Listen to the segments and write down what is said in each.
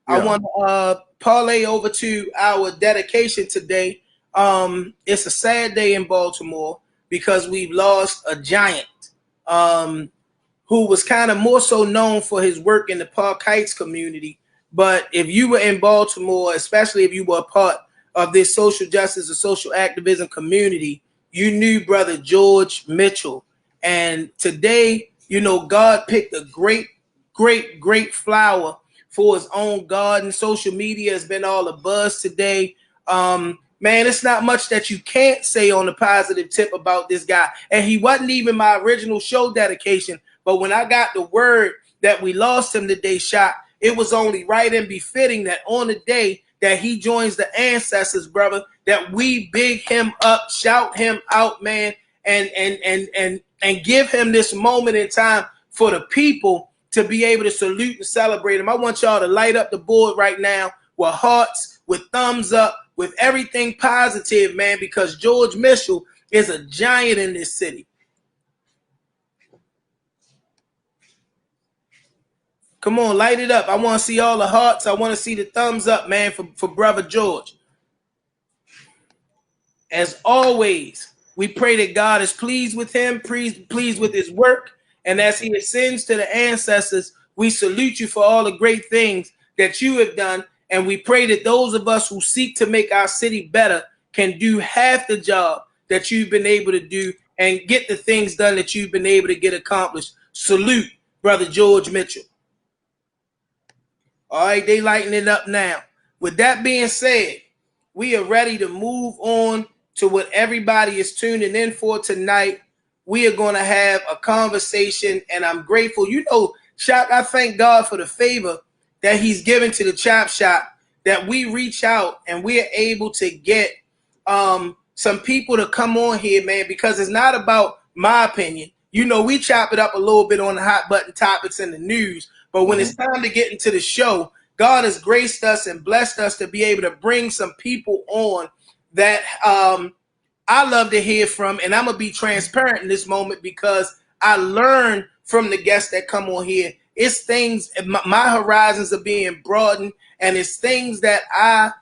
I want to parlay over to our dedication today. It's a sad day in Baltimore because we've lost a giant who was kind of more so known for his work in the Park Heights community. But if you were in Baltimore, especially if you were a part of this social justice or social activism community, you knew Brother George Mitchell. And today, you know, God picked a great flower for his own garden. Social media has been all a buzz today. Man, it's not much that you can't say on the positive tip about this guy. And he wasn't even my original show dedication. But when I got the word that we lost him today, Shot, it was only right and befitting that on the day that he joins the ancestors, brother, that we big him up, shout him out, man, and give him this moment in time for the people to be able to salute and celebrate him. I want y'all to light up the board right now with hearts, with thumbs up, with everything positive, man, because George Mitchell is a giant in this city. Come on, light it up. I want to see all the hearts. I want to see the thumbs up, man, for Brother George. As always, we pray that God is pleased with him, pleased with his work. And as he ascends to the ancestors, we salute you for all the great things that you have done. And we pray that those of us who seek to make our city better can do half the job that you've been able to do and get the things done that you've been able to get accomplished. Salute, Brother George Mitchell. All right, they lighting it up now. With that being said, we are ready to move on to what everybody is tuning in for tonight. We are going to have a conversation, and I'm grateful. You know, Shop, I thank God for the favor that he's given to the Chop Shop, that we reach out and we are able to get some people to come on here, man, because it's not about my opinion. You know, we chop it up a little bit on the hot button topics in the news, but when it's time to get into the show, God has graced us and blessed us to be able to bring some people on that I love to hear from. And I'm going to be transparent in this moment because I learn from the guests that come on here. It's things, my horizons are being broadened, and it's things that I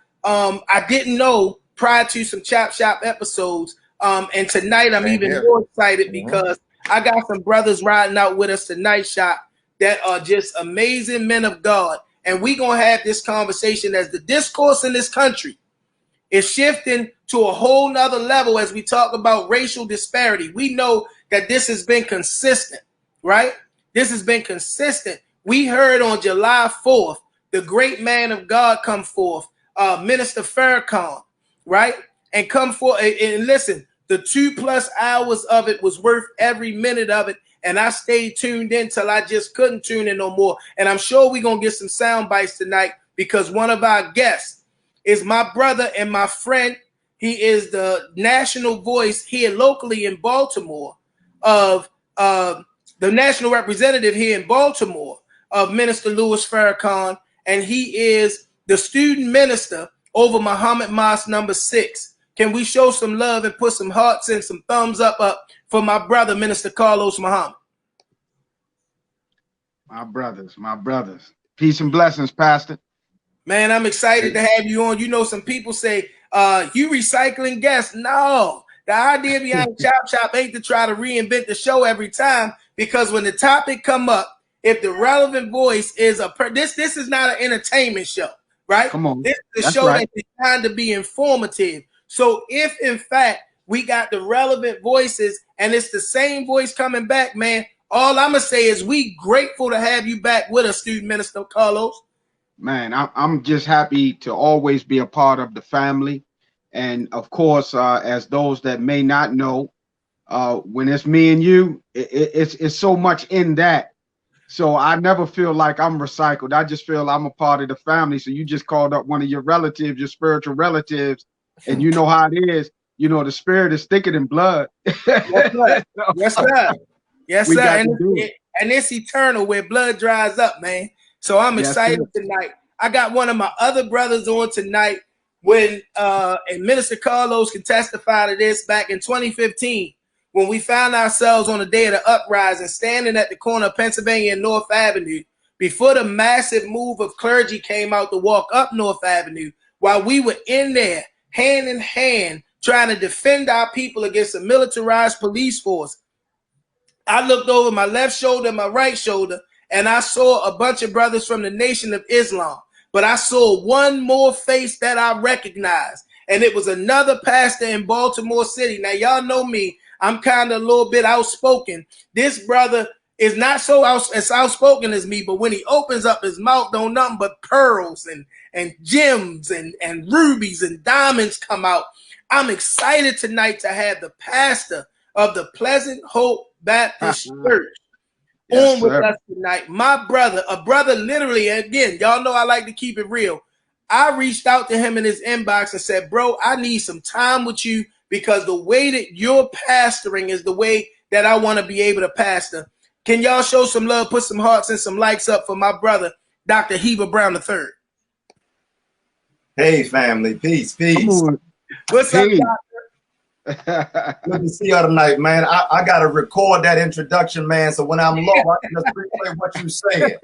didn't know prior to some Chop Shop episodes. And tonight I'm even more excited because I got some brothers riding out with us tonight, Shop, that are just amazing men of God. And we're going to have this conversation as the discourse in this country is shifting to a whole nother level as we talk about racial disparity. We know that this has been consistent, right? This has been consistent. We heard on July 4th, the great man of God come forth, Minister Farrakhan, right? And come forth and listen, the 2+ hours of it was worth every minute of it. And I stayed tuned in till I just couldn't tune in no more. And I'm sure we're going to get some sound bites tonight because one of our guests is my brother and my friend. He is the national voice here locally in Baltimore of the national representative here in Baltimore of Minister Louis Farrakhan. And he is the student minister over Muhammad Mosque number 6. Can we show some love and put some hearts and some thumbs up for my brother, Minister Carlos Muhammad? My brothers. Peace and blessings, Pastor. Man, I'm excited to have you on. You know, some people say, you recycling guests. No, the idea behind Chop Shop ain't to try to reinvent the show every time, because when the topic come up, if the relevant voice is this is not an entertainment show, right? Come on. This is a show that's designed to be informative. So if in fact we got the relevant voices and it's the same voice coming back, man, all I'm gonna say is we grateful to have you back with us, Student Minister Carlos. Man, I'm just happy to always be a part of the family. And of course, as those that may not know, when it's me and you, it's so much in that. So I never feel like I'm recycled. I just feel I'm a part of the family. So you just called up one of your relatives, your spiritual relatives, and you know how it is. You know, the spirit is thicker than blood. Yes, sir. Yes, sir. And it's eternal where blood dries up, man. So I'm excited tonight. I got one of my other brothers on tonight when and Minister Carlos can testify to this back in 2015 when we found ourselves on the day of the uprising standing at the corner of Pennsylvania and North Avenue before the massive move of clergy came out to walk up North Avenue, while we were in there hand in hand trying to defend our people against a militarized police force, I looked over my left shoulder and my right shoulder, and I saw a bunch of brothers from the Nation of Islam. But I saw one more face that I recognized, and it was another pastor in Baltimore City. Now, y'all know me. I'm kind of a little bit outspoken. This brother is not so as outspoken as me, but when he opens up his mouth, don't nothing but pearls and gems and rubies and diamonds come out. I'm excited tonight to have the pastor of the Pleasant Hope Baptist Church on with us tonight. My brother, a brother literally, again, y'all know I like to keep it real. I reached out to him in his inbox and said, bro, I need some time with you because the way that you're pastoring is the way that I want to be able to pastor. Can y'all show some love, put some hearts and some likes up for my brother, Dr. Heber Brown III? Hey, family. Peace. What's up, Doctor? Good to see y'all tonight, man. I got to record that introduction, man, so when I'm low, I can just replay what you saying.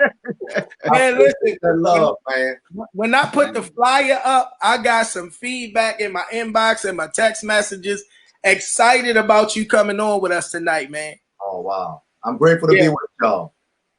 Man, listen, that love, man. When I put the flyer up, I got some feedback in my inbox and my text messages. Excited about you coming on with us tonight, man. Oh, wow. I'm grateful to be with y'all.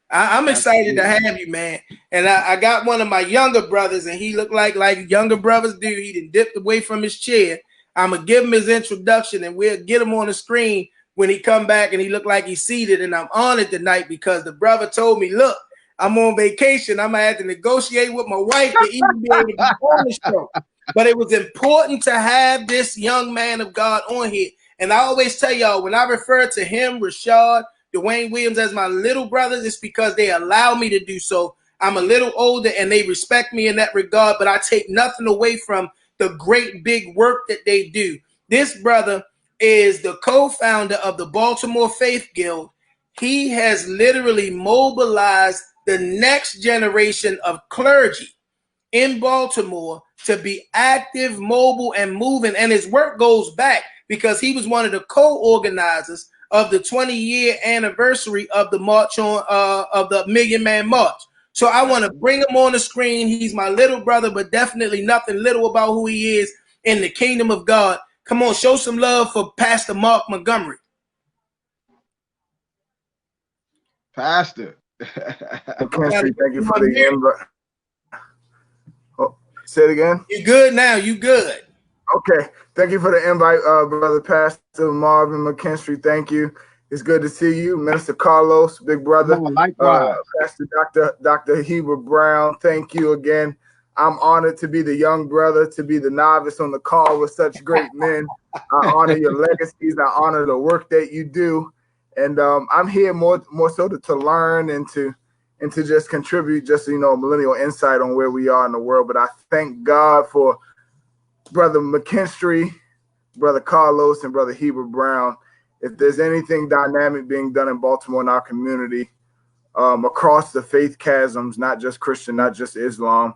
I'm excited to have you, man. And I got one of my younger brothers, and he looked like younger brothers do. He done dipped away from his chair. I'm going to give him his introduction, and we'll get him on the screen when he come back, and he look like he's seated. And I'm honored tonight because the brother told me, look, I'm on vacation. I'm going to have to negotiate with my wife to even be able to be on the show. But it was important to have this young man of God on here. And I always tell y'all, when I refer to him, Rashad, Dwayne Williams as my little brothers, it's because they allow me to do so. I'm a little older and they respect me in that regard, but I take nothing away from the great big work that they do. This brother is the co-founder of the Baltimore Faith Guild. He has literally mobilized the next generation of clergy in Baltimore to be active, mobile, and moving. And his work goes back because he was one of the co-organizers of the 20-year anniversary of the march on of the Million Man March. So I want to bring him on the screen. He's my little brother, but definitely nothing little about who he is in the kingdom of God. Come on, show some love for Pastor Mark Montgomery. Pastor. McKinstry, thank you for the invite. Oh, say it again. You good now? You good? Okay. Thank you for the invite, brother Pastor Marvin McKinstry. Thank you. It's good to see you, Minister Carlos, big brother. Likewise. Pastor Dr. Heber Brown. Thank you again. I'm honored to be the young brother, to be the novice on the call with such great men. I honor your legacies. I honor the work that you do. And I'm here more so to learn and to just contribute just, millennial insight on where we are in the world. But I thank God for Brother McKinstry, Brother Carlos, and Brother Heber Brown. If there's anything dynamic being done in Baltimore in our community, across the faith chasms, not just Christian, not just Islam,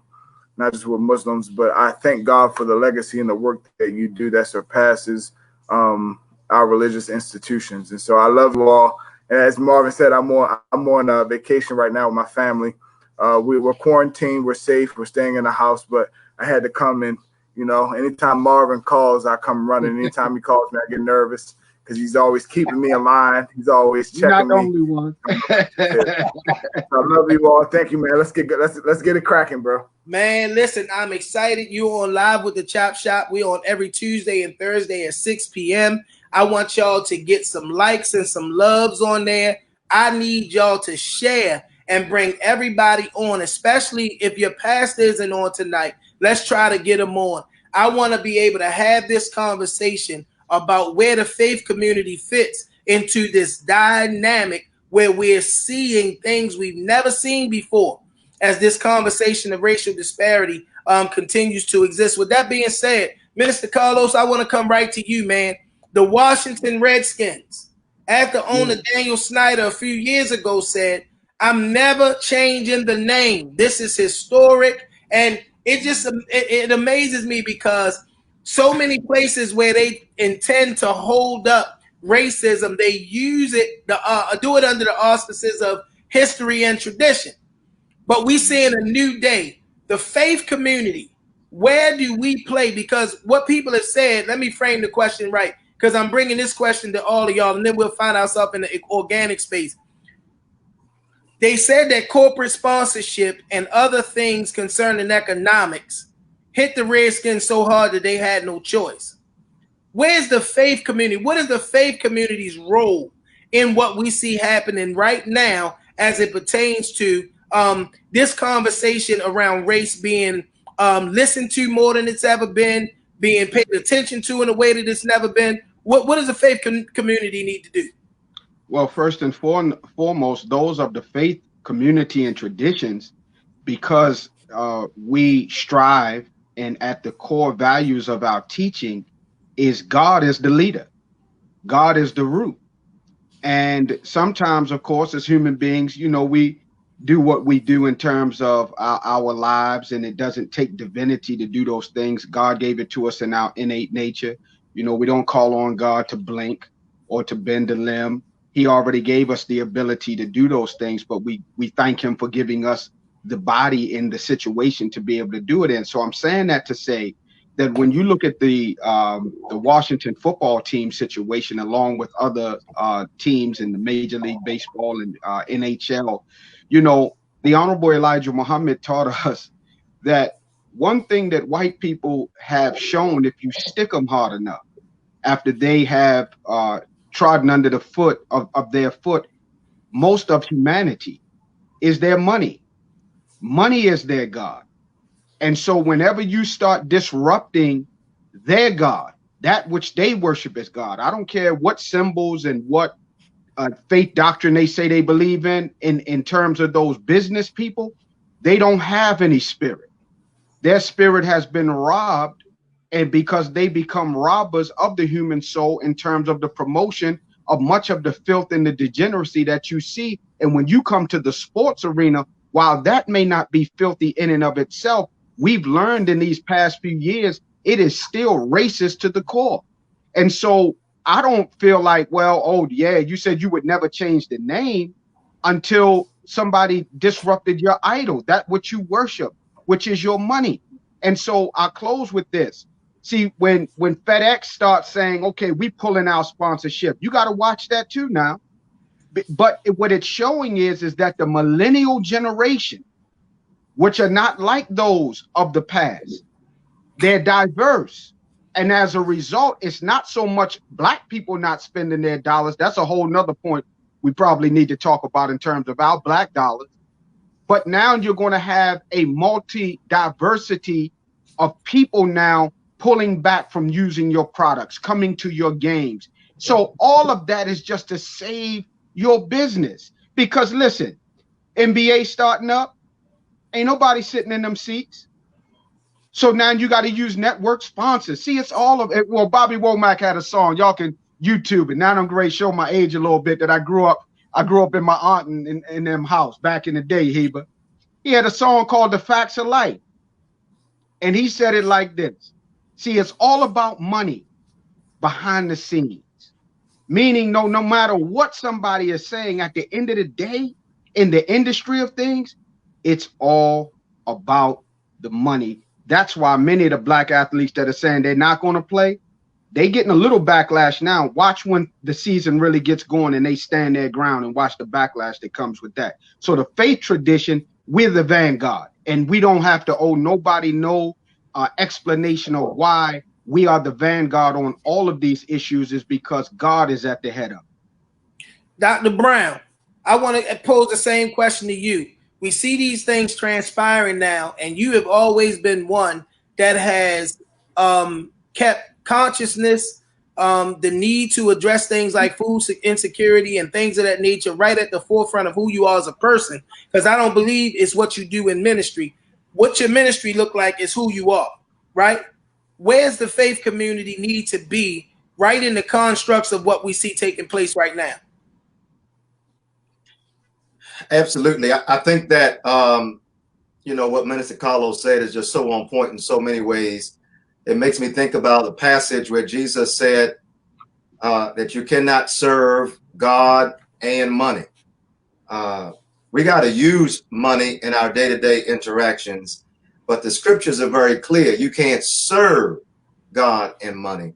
not just with Muslims, but I thank God for the legacy and the work that you do that surpasses our religious institutions. And so I love you all. And as Marvin said, I'm on vacation right now with my family. We're quarantined, we're safe, we're staying in the house, but I had to come in. Anytime Marvin calls, I come running. Anytime he calls me, I get nervous because he's always keeping me in line. He's always checking me. You're not the only one. I love you all. Thank you, man. Let's get it cracking, bro. Man, listen, I'm excited. You on live with the Chop Shop. We on every Tuesday and Thursday at 6 p.m. I want y'all to get some likes and some loves on there. I need y'all to share and bring everybody on, especially if your pastor isn't on tonight. Let's try to get them on. I want to be able to have this conversation about where the faith community fits into this dynamic where we're seeing things we've never seen before as this conversation of racial disparity continues to exist. With that being said, Minister Carlos, I want to come right to you, man. The Washington Redskins, after owner Daniel Snyder a few years ago said, I'm never changing the name. This is historic. And it amazes me because so many places where they intend to hold up racism, they use it, do it under the auspices of history and tradition. but we seeing a new day. The faith community, where do we play? Because what people have said, let me frame the question right, because I'm bringing this question to all of y'all, and then we'll find ourselves in the organic space. They said that corporate sponsorship and other things concerning economics hit the Redskins so hard that they had no choice. Where's the faith community? What is the faith community's role in what we see happening right now as it pertains to this conversation around race being listened to more than it's ever been, being paid attention to in a way that it's never been? What does the faith community need to do? Well, first and foremost, those of the faith community and traditions, because we strive and at the core values of our teaching is God is the leader. God is the root. And sometimes, of course, as human beings, you know, we do what we do in terms of our lives, and it doesn't take divinity to do those things. God gave it to us in our innate nature. You know, we don't call on God to blink or to bend a limb. He already gave us the ability to do those things, but we thank him for giving us the body in the situation to be able to do it in. So I'm saying that to say that when you look at the Washington football team situation, along with other teams in the Major League Baseball and NHL, you know, the Honorable Elijah Muhammad taught us that one thing that white people have shown, if you stick them hard enough, after they have trodden under the foot of their foot, most of humanity, is their money. Money is their God. And so whenever you start disrupting their God, that which they worship as God, I don't care what symbols and what faith doctrine they say they believe in terms of those business people, they don't have any spirit. Their spirit has been robbed, and because they become robbers of the human soul in terms of the promotion of much of the filth and the degeneracy that you see. And when you come to the sports arena, while that may not be filthy in and of itself, we've learned in these past few years, it is still racist to the core. And so I don't feel like, well, oh yeah, you said you would never change the name until somebody disrupted your idol, that which you worship, which is your money. And so I'll close with this. See, when FedEx starts saying, okay, we pulling our sponsorship, you got to watch that too now. But what it's showing is that the millennial generation, which are not like those of the past, they're diverse. And as a result, it's not so much black people not spending their dollars. That's a whole nother point we probably need to talk about in terms of our black dollars. But now you're going to have a multi-diversity of people now pulling back from using your products, coming to your games. So all of that is just to save your business. Because listen, NBA starting up, ain't nobody sitting in them seats. So now you got to use network sponsors. See, it's all of it. Well, Bobby Womack had a song. Y'all can YouTube it. Now I'm going to show my age a little bit that I grew up in my aunt in them house back in the day, Heba. He had a song called The Facts of Life. And he said it like this. See, it's all about money behind the scenes. Meaning no matter what somebody is saying, at the end of the day, in the industry of things, it's all about the money. That's why many of the black athletes that are saying they're not going to play, they getting a little backlash now. Watch when the season really gets going and they stand their ground and watch the backlash that comes with that. So the faith tradition, we're the vanguard, and we don't have to owe nobody no explanation of why we are the vanguard on all of these issues, is because God is at the head of it. Dr. Brown, I want to pose the same question to you. We see these things transpiring now, and you have always been one that has kept consciousness, the need to address things like food insecurity and things of that nature right at the forefront of who you are as a person, because I don't believe it's what you do in ministry. What your ministry look like is who you are, right? Where's the faith community need to be right in the constructs of what we see taking place right now? Absolutely. I think that, you know, what Minister Carlos said is just so on point in so many ways. It makes me think about the passage where Jesus said that you cannot serve God and money. We got to use money in our day-to-day interactions, but the scriptures are very clear. You can't serve God and money.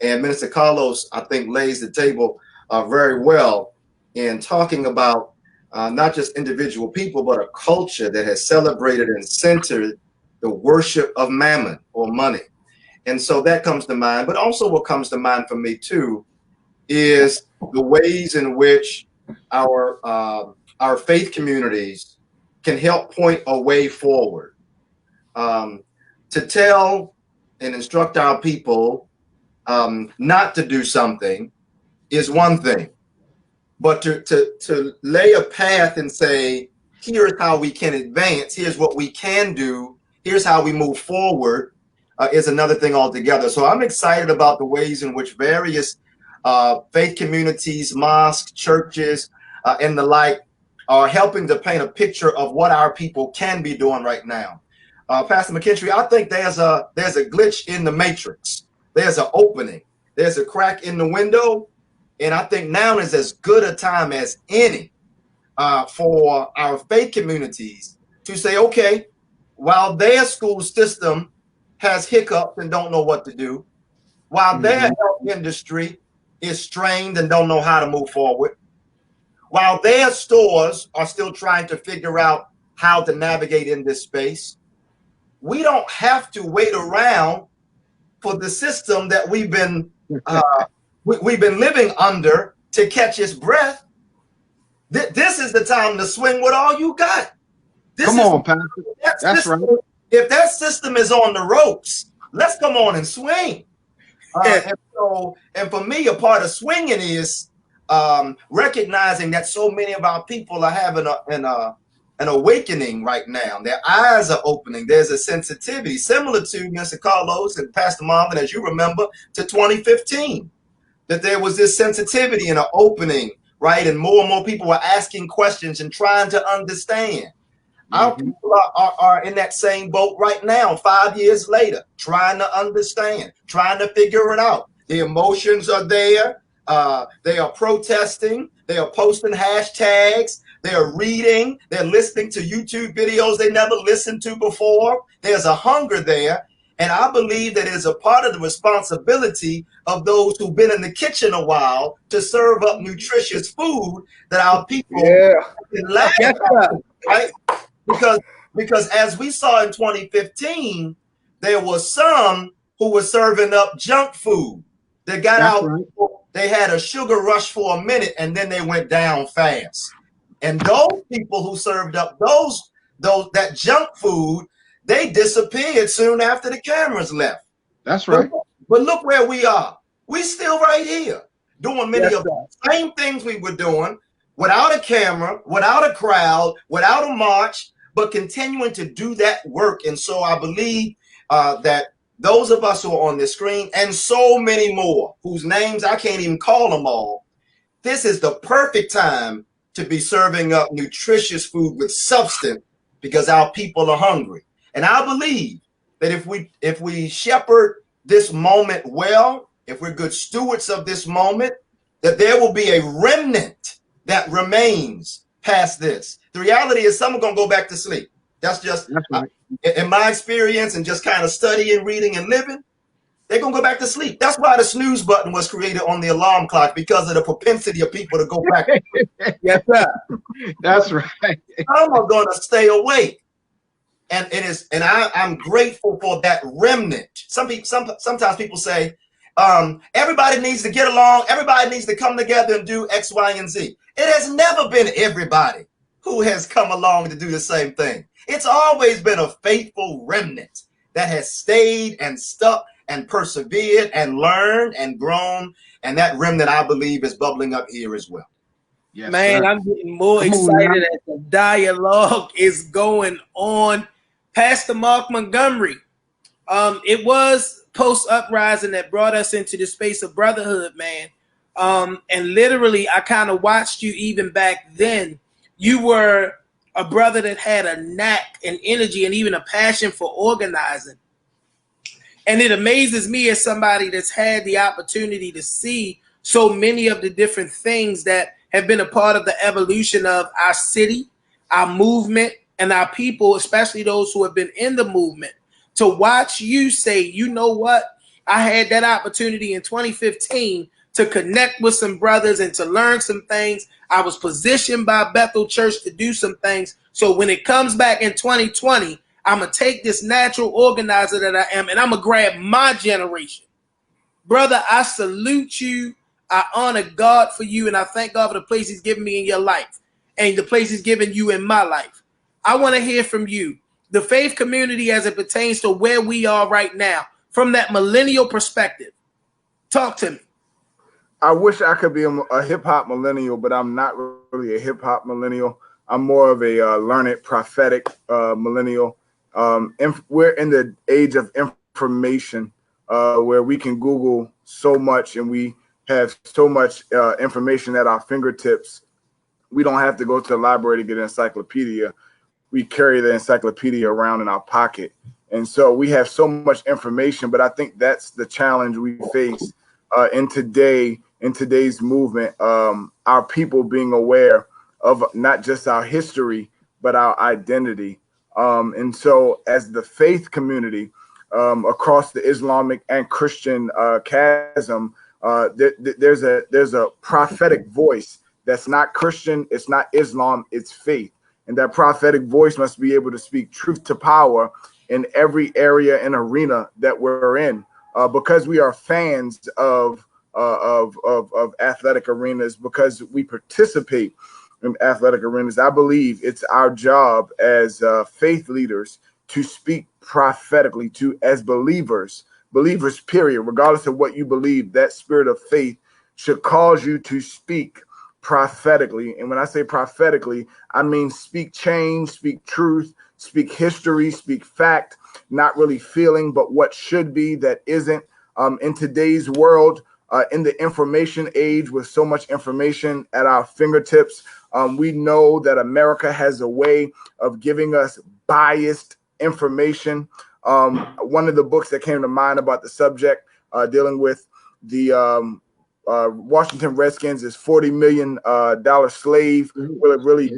And Minister Carlos, I think, lays the table very well in talking about not just individual people, but a culture that has celebrated and centered the worship of mammon or money. And so that comes to mind. But also what comes to mind for me, too, is the ways in which our faith communities can help point a way forward. To tell and instruct our people not to do something is one thing, but to lay a path and say, here's how we can advance, here's what we can do, here's how we move forward, is another thing altogether. So I'm excited about the ways in which various faith communities, mosques, churches, and the like are helping to paint a picture of what our people can be doing right now. Pastor McKinstry, I think there's a glitch in the matrix. There's an opening. There's a crack in the window. And I think now is as good a time as any for our faith communities to say, okay, while their school system has hiccups and don't know what to do, while their health industry is strained and don't know how to move forward, while their stores are still trying to figure out how to navigate in this space, we don't have to wait around for the system that we've been living under to catch its breath. This is the time to swing with all you got. Come on, Pastor. That's right. If that system is on the ropes, let's come on and swing. And for me, a part of swinging is recognizing that so many of our people are having an awakening right now. Their eyes are opening. There's a sensitivity similar to Mr. Carlos and Pastor Marvin, as you remember, to 2015, that there was this sensitivity and an opening, right? And more people were asking questions and trying to understand. Our people are in that same boat right now, 5 years later, trying to understand, trying to figure it out. The emotions are there. They are protesting. They are posting hashtags. They are reading. They're listening to YouTube videos they never listened to before. There's a hunger there. And I believe that it is a part of the responsibility of those who've been in the kitchen a while to serve up nutritious food that our people can laugh at, right? Because as we saw in 2015, there was some who were serving up junk food. They got out, they had a sugar rush for a minute, and then they went down fast. And those people who served up that junk food, they disappeared soon after the cameras left. That's right. But look where we are. We still right here doing many of the same things we were doing without a camera, without a crowd, without a march, but continuing to do that work. And so I believe that those of us who are on this screen and so many more whose names I can't even call them all, this is the perfect time to be serving up nutritious food with substance because our people are hungry. And I believe that if we shepherd this moment well, if we're good stewards of this moment, that there will be a remnant that remains past this. The reality is some are going to go back to sleep. That's right. In my experience and just kind of studying, reading, and living, they're going to go back to sleep. That's why the snooze button was created on the alarm clock, because of the propensity of people to go back. Yes, sir. That's right. Some are going to stay awake. And I'm grateful for that remnant. Sometimes people say, everybody needs to get along. Everybody needs to come together and do X, Y, and Z. It has never been everybody who has come along to do the same thing. It's always been a faithful remnant that has stayed and stuck and persevered and learned and grown. And that remnant, I believe, is bubbling up here as well. Yes, man, sir. I'm getting more excited as the dialogue is going on. Pastor Mark Montgomery, it was post-uprising that brought us into the space of brotherhood, man. And literally, I kind of watched you even back then. You were a brother that had a knack and energy and even a passion for organizing. And it amazes me as somebody that's had the opportunity to see so many of the different things that have been a part of the evolution of our city, our movement and our people, especially those who have been in the movement, to watch you say, you know what? I had that opportunity in 2015 to connect with some brothers and to learn some things. I was positioned by Bethel Church to do some things. So when it comes back in 2020, I'm going to take this natural organizer that I am and I'm going to grab my generation. Brother, I salute you. I honor God for you, and I thank God for the place he's given me in your life and the place he's given you in my life. I want to hear from you, the faith community as it pertains to where we are right now, from that millennial perspective. Talk to me. I wish I could be a hip-hop millennial, but I'm not really a hip-hop millennial. I'm more of a learned prophetic millennial. We're in the age of information, where we can Google so much and we have so much information at our fingertips. We don't have to go to the library to get an encyclopedia. We carry the encyclopedia around in our pocket. And so we have so much information, but I think that's the challenge we face in today's movement. Our people being aware of not just our history, but our identity. And so as the faith community, across the Islamic and Christian chasm, there's a prophetic voice that's not Christian, it's not Islam, it's faith. And that prophetic voice must be able to speak truth to power in every area and arena that we're in, because we are fans of athletic arenas, because we participate in athletic arenas. I believe it's our job as faith leaders to speak prophetically as believers, period, regardless of what you believe. That spirit of faith should cause you to speak prophetically. And when I say prophetically, I mean speak change, speak truth, speak history, speak fact, not really feeling, but what should be that isn't. In today's world, in the information age, with so much information at our fingertips, we know that America has a way of giving us biased information. One of the books that came to mind about the subject, dealing with the Washington Redskins, is $40 million slave. Well, it really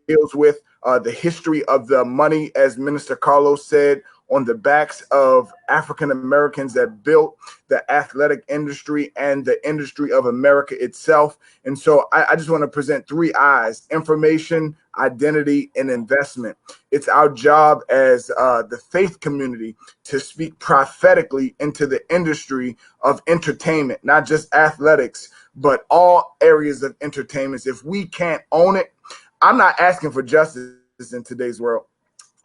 deals with the history of the money, as Minister Carlos said, on the backs of African Americans that built the athletic industry and the industry of America itself. And so I just want to present three I's: information, identity, and investment. It's our job as the faith community to speak prophetically into the industry of entertainment, not just athletics, but all areas of entertainment. If we can't own it, I'm not asking for justice in today's world.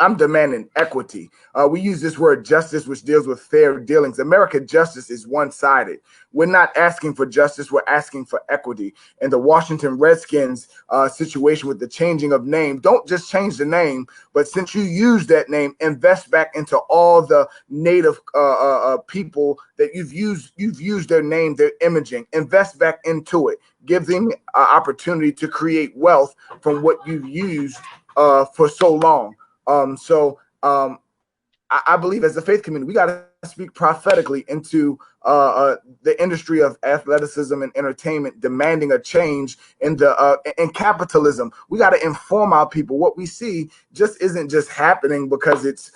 I'm demanding equity. We use this word justice, which deals with fair dealings. American justice is one-sided. We're not asking for justice. We're asking for equity. And the Washington Redskins situation with the changing of name, don't just change the name, but since you use that name, invest back into all the native people that you've used their name, their imaging. Invest back into it. Give them an opportunity to create wealth from what you've used for so long. I believe as a faith community, we got to speak prophetically into the industry of athleticism and entertainment, demanding a change in in capitalism. We got to inform our people. What we see just isn't just happening because it's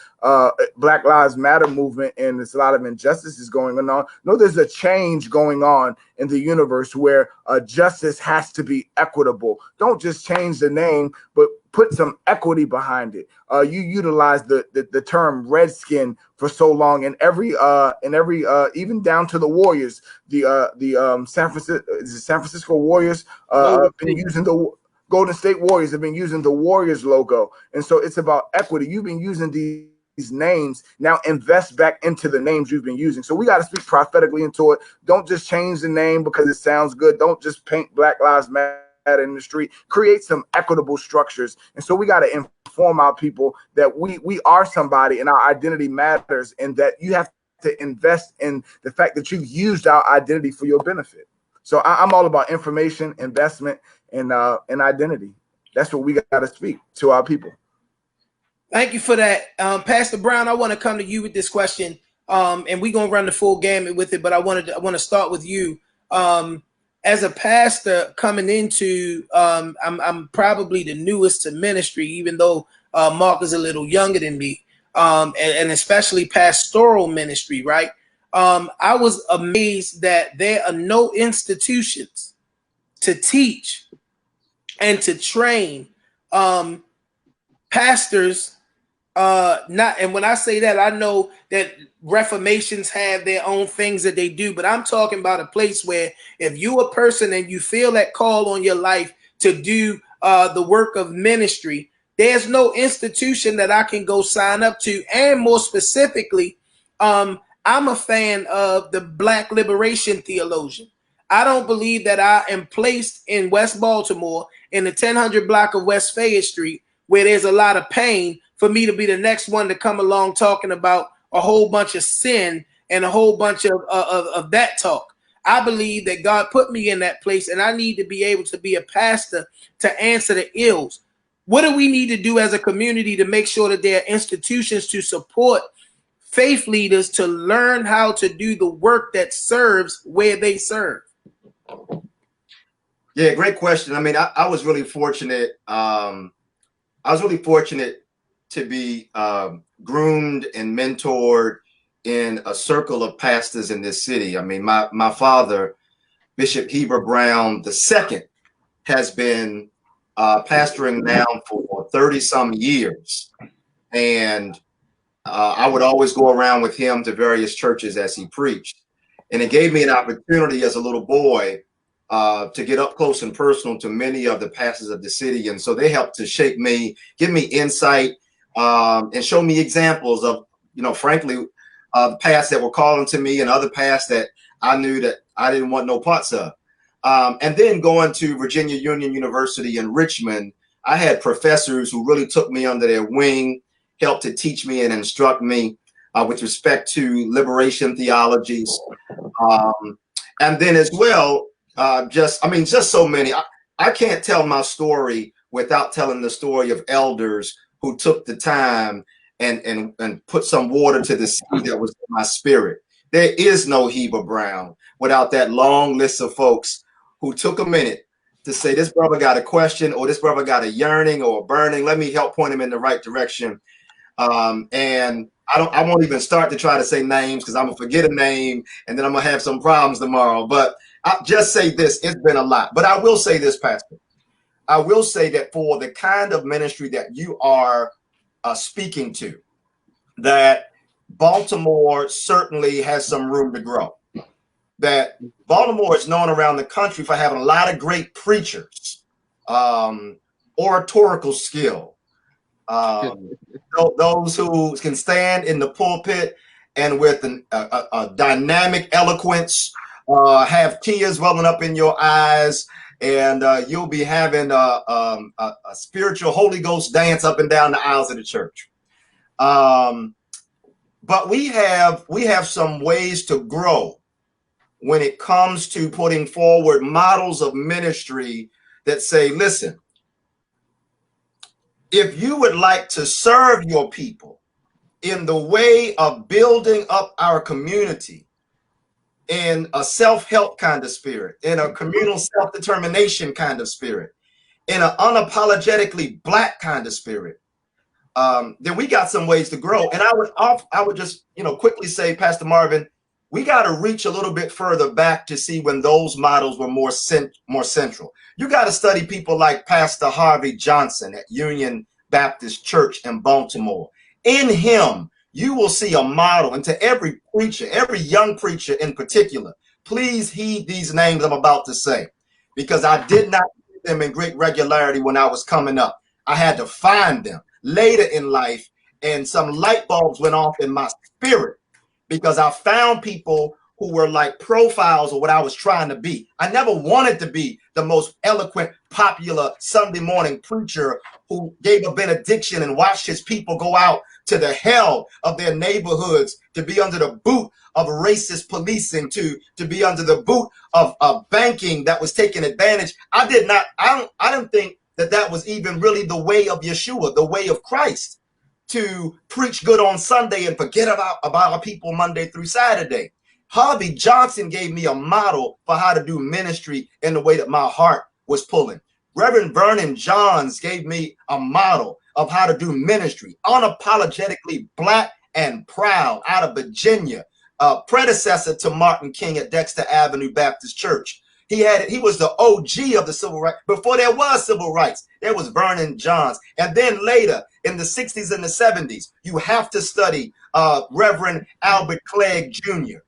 Black Lives Matter movement and there's a lot of injustices going on. No, there's a change going on in the universe where justice has to be equitable. Don't just change the name, but put some equity behind it. You utilize the term Redskin for so long, and every even down to the Warriors, the San Francisco Warriors have been using the Golden State Warriors have been using the Warriors logo, and so it's about equity. You've been using these names, now invest back into the names you've been using. So we got to speak prophetically into it. Don't just change the name because it sounds good. Don't just paint Black Lives Matter in the street. Create some equitable structures. And so we got to inform our people that we are somebody and our identity matters, and that you have to invest in the fact that you've used our identity for your benefit. So I'm all about information, investment, and identity. That's what we got to speak to our people. Thank you for that. Pastor Brown, I want to come to you with this question. And we're going to run the full gamut with it, but I want to start with you. as a pastor coming into, I'm probably the newest to ministry, even though Mark is a little younger than me, and especially pastoral ministry, right? I was amazed that there are no institutions to teach and to train pastors. Not, and when I say that, I know that reformations have their own things that they do, but I'm talking about a place where if you're a person and you feel that call on your life to do the work of ministry, there's no institution that I can go sign up to. And more specifically, I'm a fan of the Black liberation theologian. I don't believe that I am placed in West Baltimore in the 1000 block of West Fayette Street, where there's a lot of pain, for me to be the next one to come along talking about a whole bunch of sin and a whole bunch of that talk. I believe that God put me in that place, and I need to be able to be a pastor to answer the ills. What do we need to do as a community to make sure that there are institutions to support faith leaders to learn how to do the work that serves where they serve? Yeah, great question. I mean, I was really fortunate. To be groomed and mentored in a circle of pastors in this city. I mean, my father, Bishop Heber Brown II, has been pastoring now for 30 some years. And I would always go around with him to various churches as he preached. And it gave me an opportunity as a little boy to get up close and personal to many of the pastors of the city. And so they helped to shape me, give me insight, and show me examples of, frankly, the past that were calling to me and other past that I knew that I didn't want no parts of. And then going to Virginia Union University in Richmond, I had professors who really took me under their wing, helped to teach me and instruct me with respect to liberation theologies. And then as well, just so many. I can't tell my story without telling the story of elders who took the time and put some water to the seed that was in my spirit. There is no Heber Brown without that long list of folks who took a minute to say, this brother got a question, or this brother got a yearning or a burning. Let me help point him in the right direction. And I won't even start to try to say names, because I'm gonna forget a name and then I'm gonna have some problems tomorrow. But I'll just say this: it's been a lot. But I will say this, Pastor. I will say that for the kind of ministry that you are speaking to, that Baltimore certainly has some room to grow. That Baltimore is known around the country for having a lot of great preachers, oratorical skill, those who can stand in the pulpit and with a dynamic eloquence, have tears welling up in your eyes, and you'll be having a spiritual Holy Ghost dance up and down the aisles of the church. But we have some ways to grow when it comes to putting forward models of ministry that say, listen, if you would like to serve your people in the way of building up our community in a self-help kind of spirit, in a communal self-determination kind of spirit, in an unapologetically Black kind of spirit, then we got some ways to grow. And I would just, quickly say, Pastor Marvin, we got to reach a little bit further back to see when those models were more central. You got to study people like Pastor Harvey Johnson at Union Baptist Church in Baltimore. In him, you will see a model. And to every preacher, every young preacher in particular, please heed these names I'm about to say, because I did not see them in great regularity when I was coming up. I had to find them later in life, and some light bulbs went off in my spirit, because I found people who were like profiles of what I was trying to be. I never wanted to be the most eloquent, popular Sunday morning preacher who gave a benediction and watched his people go out to the hell of their neighborhoods, to be under the boot of racist policing, to be under the boot of banking that was taking advantage. I didn't think that was even really the way of Yeshua, the way of Christ, to preach good on Sunday and forget about our people Monday through Saturday. Harvey Johnson gave me a model for how to do ministry in the way that my heart was pulling. Reverend Vernon Johns gave me a model of how to do ministry, unapologetically black and proud, out of Virginia, predecessor to Martin King at Dexter Avenue Baptist Church. He was the OG of the civil rights. Before there was civil rights, there was Vernon Johns. And then later in the 60s and the 70s, you have to study Reverend Albert Clegg Jr.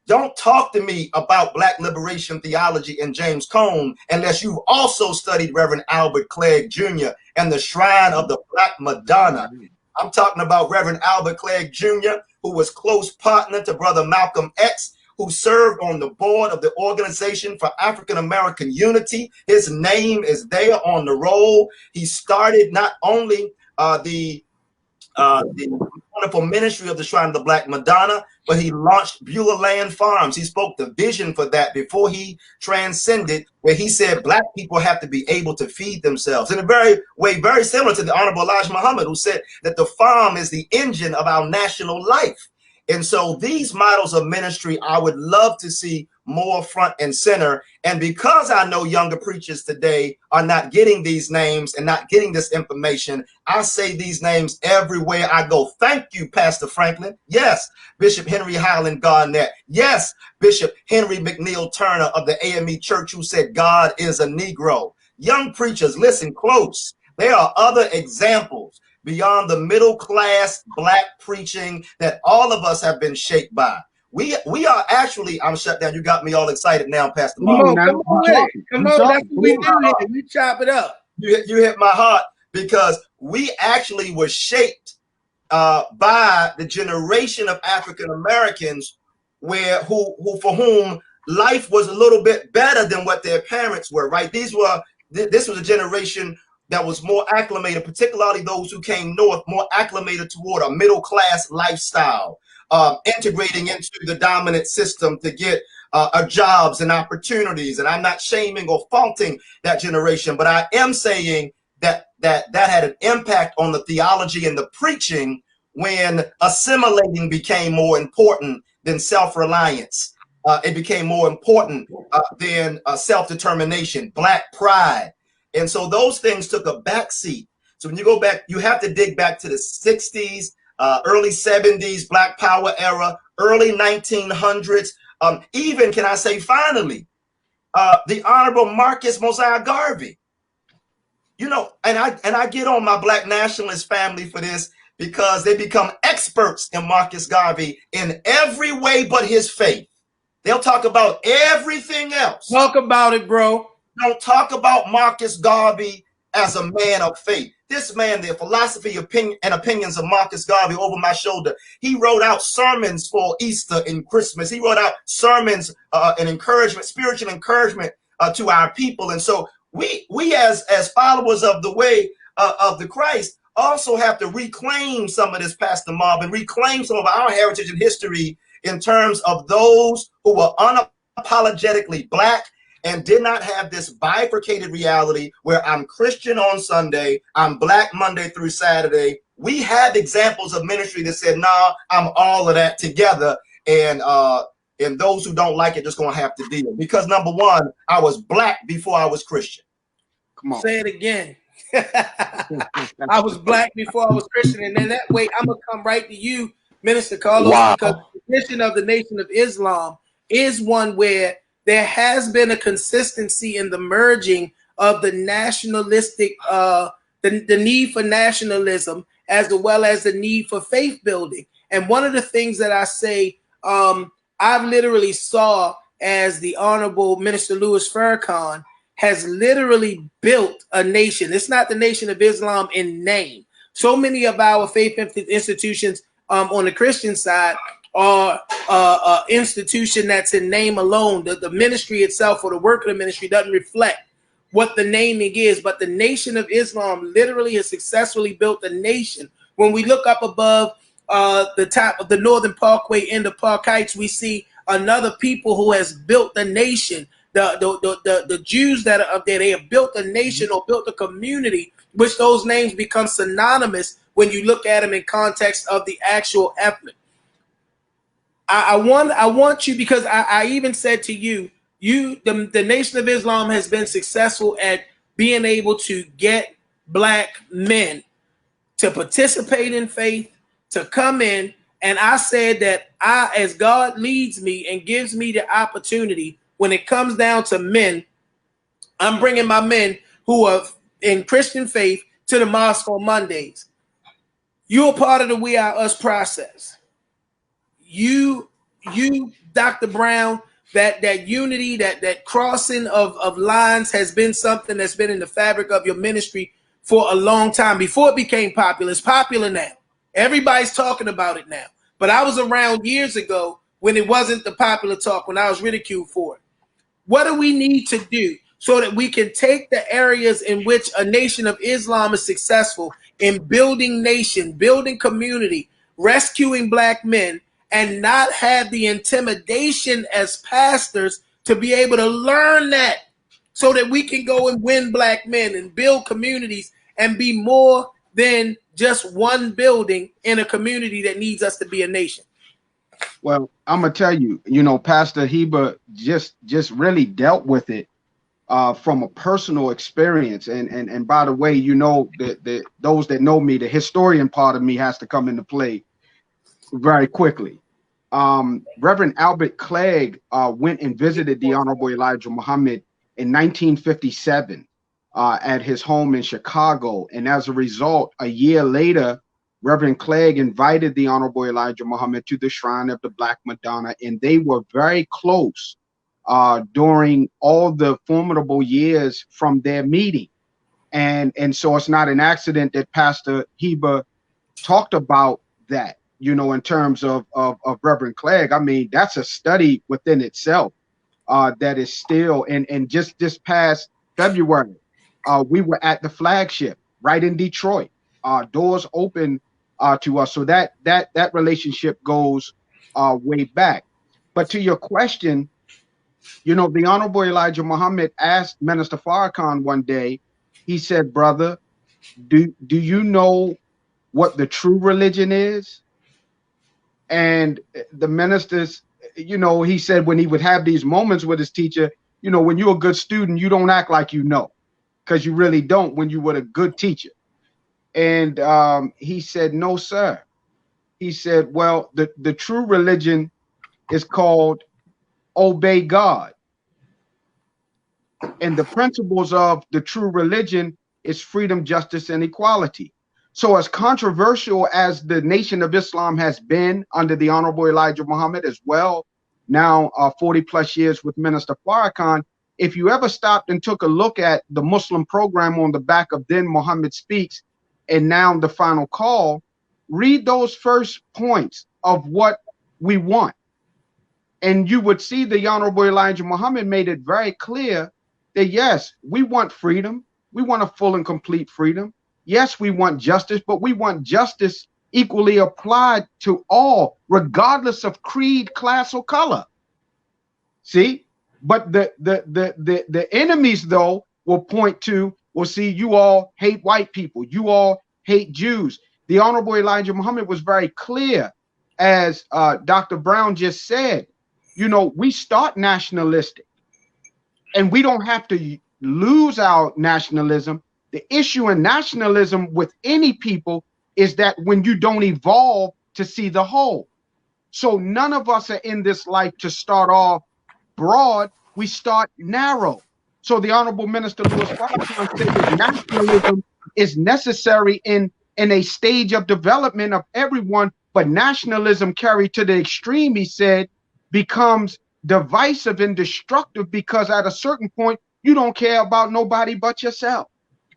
Don't talk to me about Black liberation theology and James Cone unless you've also studied Reverend Albert Clegg Jr. and the Shrine of the Black Madonna. I'm talking about Reverend Albert Clegg Jr., who was close partner to Brother Malcolm X, who served on the board of the Organization for African American Unity. His name is there on the roll. He started not only the wonderful ministry of the Shrine of the Black Madonna, but he launched Beulah Land Farms. He spoke the vision for that before he transcended, where he said Black people have to be able to feed themselves in a very similar to the Honorable Elijah Muhammad, who said that the farm is the engine of our national life. And so these models of ministry, I would love to see more front and center. And because I know younger preachers today are not getting these names and not getting this information, I say these names everywhere I go. Thank you, Pastor Franklin. Yes, Bishop Henry Highland Garnett. Yes, Bishop Henry McNeil Turner of the AME Church, who said God is a Negro. Young preachers, listen close. There are other examples beyond the middle class Black preaching that all of us have been shaped by. We are actually, I'm shut down. You got me all excited now, Pastor Mark. Come on, that's what we do here. We chop it up. You hit my heart, because we actually were shaped by the generation of African Americans who for whom life was a little bit better than what their parents were, right? This was a generation that was more acclimated, particularly those who came north, more acclimated toward a middle-class lifestyle, integrating into the dominant system to get jobs and opportunities. And I'm not shaming or faulting that generation, but I am saying that had an impact on the theology and the preaching when assimilating became more important than self-reliance. It became more important than self-determination, Black pride. And so those things took a backseat. So when you go back, you have to dig back to the 60s, early 70s, Black Power era, early 1900s. Even, can I say, finally, the Honorable Marcus Mosiah Garvey. You know, and I get on my Black nationalist family for this, because they become experts in Marcus Garvey in every way but his faith. They'll talk about everything else. Talk about it, bro. Don't talk about Marcus Garvey as a man of faith. This man, the philosophy, opinion, and opinions of Marcus Garvey over my shoulder. He wrote out sermons for Easter and Christmas. He wrote out sermons and encouragement, spiritual encouragement to our people. And so we as followers of the way of the Christ also have to reclaim some of this, Pastor Marvin, reclaim some of our heritage and history in terms of those who were unapologetically Black and did not have this bifurcated reality where I'm Christian on Sunday, I'm Black Monday through Saturday. We had examples of ministry that said, nah, I'm all of that together. And those who don't like it just gonna have to deal. Because number one, I was Black before I was Christian. Come on. Say it again. I was Black before I was Christian. And then that way I'm gonna come right to you, Minister Carlos, because the position of the Nation of Islam is one where there has been a consistency in the merging of the nationalistic, the need for nationalism, as well as the need for faith building. And one of the things that I say, I've literally saw as the Honorable Minister Louis Farrakhan has literally built a nation. It's not the Nation of Islam in name. So many of our faith institutions on the Christian side or institution that's in name alone. The ministry itself or the work of the ministry doesn't reflect what the naming is, but the Nation of Islam literally has successfully built a nation. When we look up above the top of the Northern Parkway in the Park Heights, we see another people who has built a nation. The Jews that are up there, they have built a nation or built a community, which those names become synonymous when you look at them in context of the actual ethnic. I want you, because I even said to you, the Nation of Islam has been successful at being able to get black men to participate in faith, to come in. And I said that as God leads me and gives me the opportunity, when it comes down to men, I'm bringing my men who are in Christian faith to the mosque on Mondays. You're a part of the We Are Us process. You, Dr. Brown, that unity, that crossing of lines has been something that's been in the fabric of your ministry for a long time. Before it became popular, it's popular now. Everybody's talking about it now. But I was around years ago when it wasn't the popular talk, when I was ridiculed for it. What do we need to do so that we can take the areas in which a Nation of Islam is successful in building nation, building community, rescuing black men, and not have the intimidation as pastors to be able to learn that, so that we can go and win black men and build communities and be more than just one building in a community that needs us to be a nation? Well, I'm gonna tell you, Pastor Heber just really dealt with it from a personal experience. And by the way, the those that know me, the historian part of me has to come into play very quickly. Reverend Albert Clegg went and visited the Honorable Elijah Muhammad in 1957 at his home in Chicago. And as a result, a year later, Reverend Clegg invited the Honorable Elijah Muhammad to the Shrine of the Black Madonna, and they were very close during all the formidable years from their meeting. And so it's not an accident that Pastor Heber talked about that, in terms of Reverend Clegg. I mean, that's a study within itself that is still, and just this past February, we were at the flagship right in Detroit. Doors open to us. So that relationship goes way back. But to your question, the Honorable Elijah Muhammad asked Minister Farrakhan one day, he said, "Brother, do you know what the true religion is?" And the ministers, he said when he would have these moments with his teacher, when you're a good student, you don't act like you know, because you really don't when you were a good teacher. And he said, "No, sir." He said, "Well, the true religion is called obey God. And the principles of the true religion is freedom, justice, and equality." So as controversial as the Nation of Islam has been under the Honorable Elijah Muhammad as well, now 40 plus years with Minister Farrakhan, if you ever stopped and took a look at the Muslim program on the back of Then Muhammad Speaks and Now the Final Call, read those first points of what we want. And you would see the Honorable Elijah Muhammad made it very clear that yes, we want freedom. We want a full and complete freedom. Yes, we want justice, but we want justice equally applied to all, regardless of creed, class, or color. See, but the enemies, though, will point to, well, see, you all hate white people. You all hate Jews. The Honorable Elijah Muhammad was very clear, as Dr. Brown just said, we start nationalistic, and we don't have to lose our nationalism. The issue in nationalism with any people is that when you don't evolve to see the whole. So none of us are in this life to start off broad. We start narrow. So the Honorable Minister Louis Farrakhan said that nationalism is necessary in a stage of development of everyone, but nationalism carried to the extreme, he said, becomes divisive and destructive, because at a certain point, you don't care about nobody but yourself.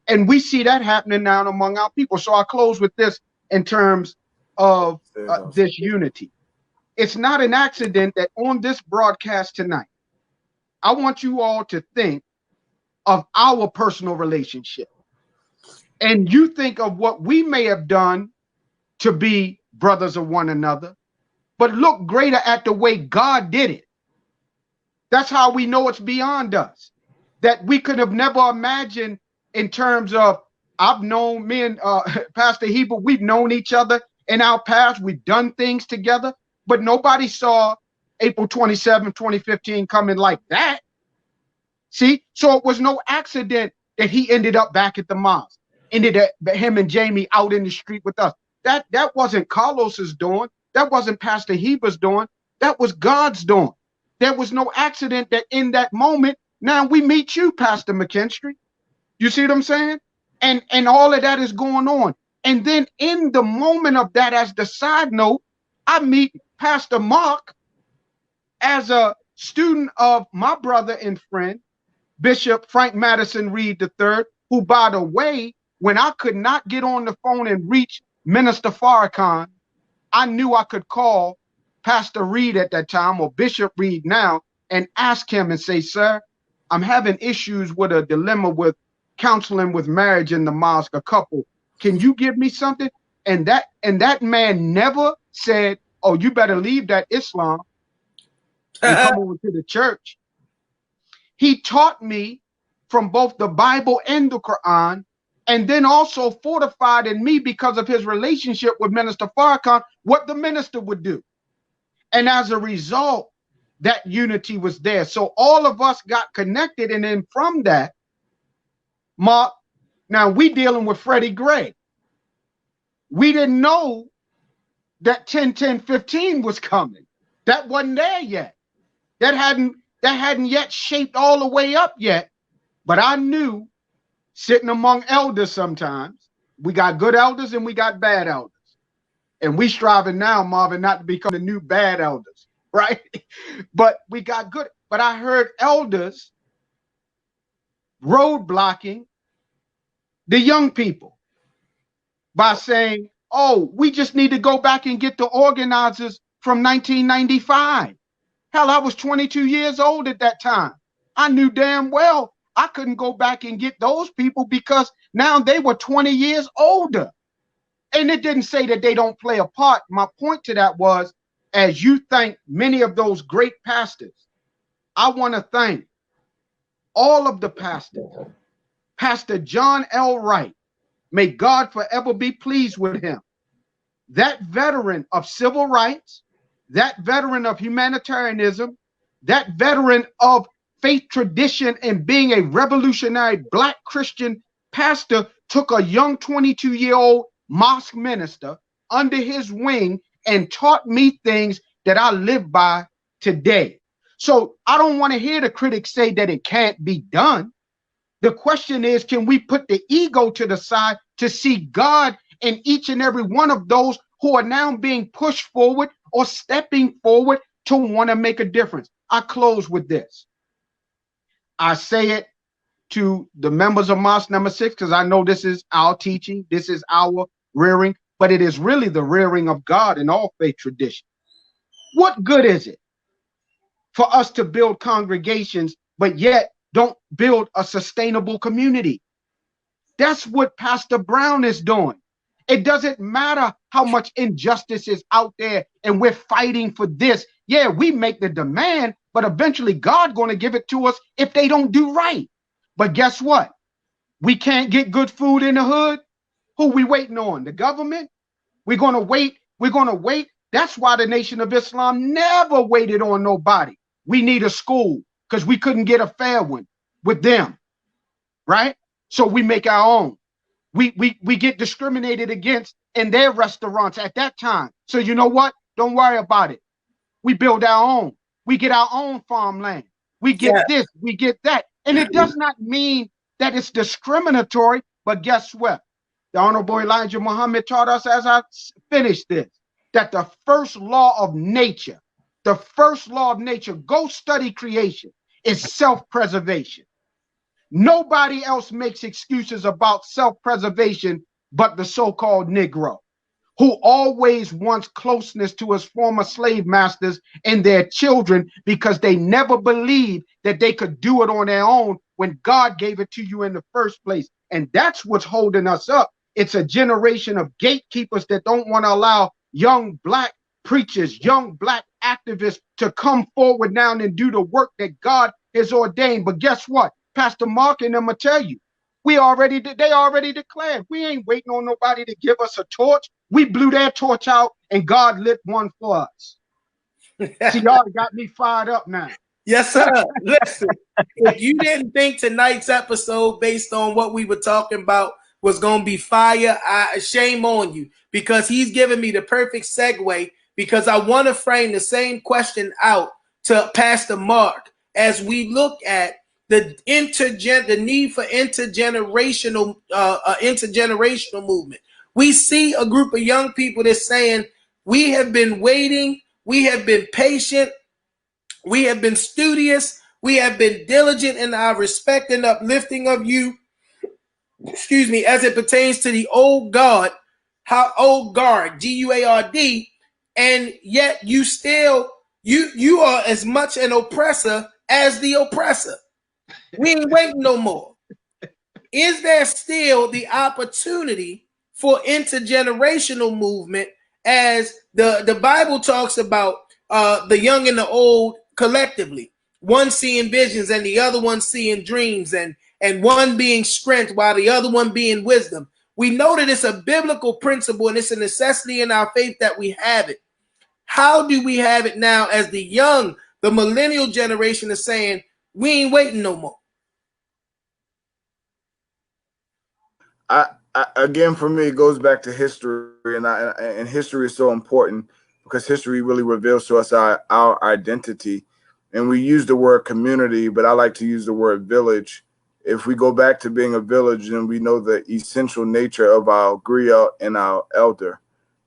And we see that happening now among our people. So I'll close with this in terms of this unity. It's not an accident that on this broadcast tonight, I want you all to think of our personal relationship. And you think of what we may have done to be brothers of one another, but look greater at the way God did it. That's how we know it's beyond us, that we could have never imagined. In terms of, I've known me and Pastor Heber, we've known each other in our past. We've done things together, but nobody saw April 27, 2015 coming like that. See, so it was no accident that he ended up back at the mosque, ended up him and Jamie out in the street with us. That wasn't Carlos's doing. That wasn't Pastor Heber's doing. That was God's doing. There was no accident that in that moment, now we meet you, Pastor McKinstry. You see what I'm saying? And all of that is going on. And then in the moment of that, as the side note, I meet Pastor Mark as a student of my brother and friend, Bishop Frank Madison Reed III, who, by the way, when I could not get on the phone and reach Minister Farrakhan, I knew I could call Pastor Reed at that time, or Bishop Reed now, and ask him and say, sir, I'm having issues with a dilemma with counseling with marriage in the mosque, a couple. Can you give me something? And that man never said, oh, you better leave that Islam and come over to the church. He taught me from both the Bible and the Quran, and then also fortified in me, because of his relationship with Minister Farrakhan, what the minister would do. And as a result, that unity was there. So all of us got connected. And then from that, Mark, now we dealing with Freddie Gray. We didn't know that 10-10-15 was coming. That wasn't there yet. That hadn't yet shaped all the way up yet. But I knew, sitting among elders sometimes, we got good elders and we got bad elders. And we striving now, Marvin, not to become the new bad elders, right? But we got good. But I heard elders roadblocking the young people by saying, oh, we just need to go back and get the organizers from 1995. Hell, I was 22 years old at that time. I knew damn well I couldn't go back and get those people because now they were 20 years older. And it didn't say that they don't play a part. My point to that was, as you thank many of those great pastors, I want to thank all of the pastors. Pastor John L. Wright, may God forever be pleased with him. That veteran of civil rights, that veteran of humanitarianism, that veteran of faith tradition and being a revolutionary Black Christian pastor, took a young 22-year-old mosque minister under his wing and taught me things that I live by today. So I don't want to hear the critics say that it can't be done. The question is, can we put the ego to the side to see God in each and every one of those who are now being pushed forward or stepping forward to want to make a difference? I close with this. I say it to the members of Mosque number 6 because I know this is our teaching, this is our rearing, but it is really the rearing of God in all faith traditions. What good is it for us to build congregations, but yet don't build a sustainable community? That's what Pastor Brown is doing. It doesn't matter how much injustice is out there and we're fighting for this. Yeah, we make the demand, but eventually God going to give it to us if they don't do right. But guess what? We can't get good food in the hood. Who we waiting on? The government? We're going to wait. We're going to wait. That's why the Nation of Islam never waited on nobody. We need a school because we couldn't get a fair one with them, right? So we make our own. We get discriminated against in their restaurants at that time. So you know what? Don't worry about it. We build our own. We get our own farmland. We get this, we get that. And it does not mean that it's discriminatory, but guess what? The Honorable Elijah Muhammad taught us, as I finish this, that the first law of nature, go study creation, is self-preservation. Nobody else makes excuses about self-preservation but the so-called Negro, who always wants closeness to his former slave masters and their children because they never believed that they could do it on their own when God gave it to you in the first place. And that's what's holding us up. It's a generation of gatekeepers that don't want to allow young Black preachers, young Black activists to come forward now and do the work that God has ordained. But guess what? Pastor Mark and them will tell you, they already declared. We ain't waiting on nobody to give us a torch. We blew their torch out and God lit one for us. See, y'all got me fired up now. Yes, sir. Listen, if you didn't think tonight's episode, based on what we were talking about, was going to be fire, shame on you, because he's giving me the perfect segue, because I want to frame the same question out to Pastor Mark as we look at the need for intergenerational movement. We see a group of young people that's saying, we have been waiting, we have been patient, we have been studious, we have been diligent in our respect and uplifting of you, as it pertains to the old guard, Guard, and yet you still, you are as much an oppressor as the oppressor. We ain't waiting no more. Is there still the opportunity for intergenerational movement, as the Bible talks about the young and the old collectively, one seeing visions and the other one seeing dreams, and one being strength while the other one being wisdom? We know that it's a biblical principle and it's a necessity in our faith that we have it. How do we have it now as the millennial generation is saying, we ain't waiting no more? Again, for me, it goes back to history, and history is so important because history really reveals to us our identity. And we use the word community, but I like to use the word village. If we go back to being a village, then we know the essential nature of our griot and our elder,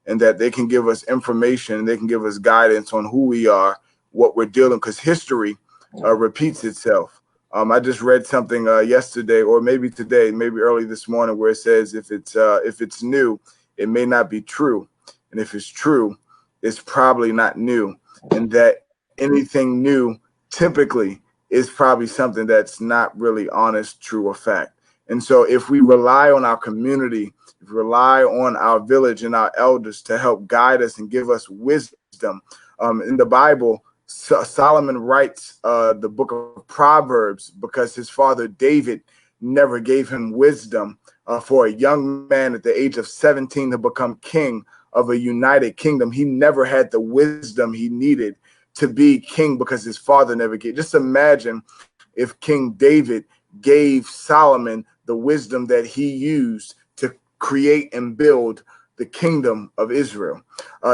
and that they can give us information, they can give us guidance on who we are, what we're dealing, because history repeats itself. I just read something yesterday, or maybe today, maybe early this morning, where it says if it's new, it may not be true, and if it's true, it's probably not new, and that anything new typically is probably something that's not really honest, true, or fact. And so if we rely on our community, if we rely on our village and our elders to help guide us and give us wisdom, in the Bible, Solomon writes the book of Proverbs because his father David never gave him wisdom for a young man at the age of 17 to become king of a united kingdom. He never had the wisdom he needed to be king because his father never gave. Just imagine if King David gave Solomon the wisdom that he used to create and build the kingdom of Israel.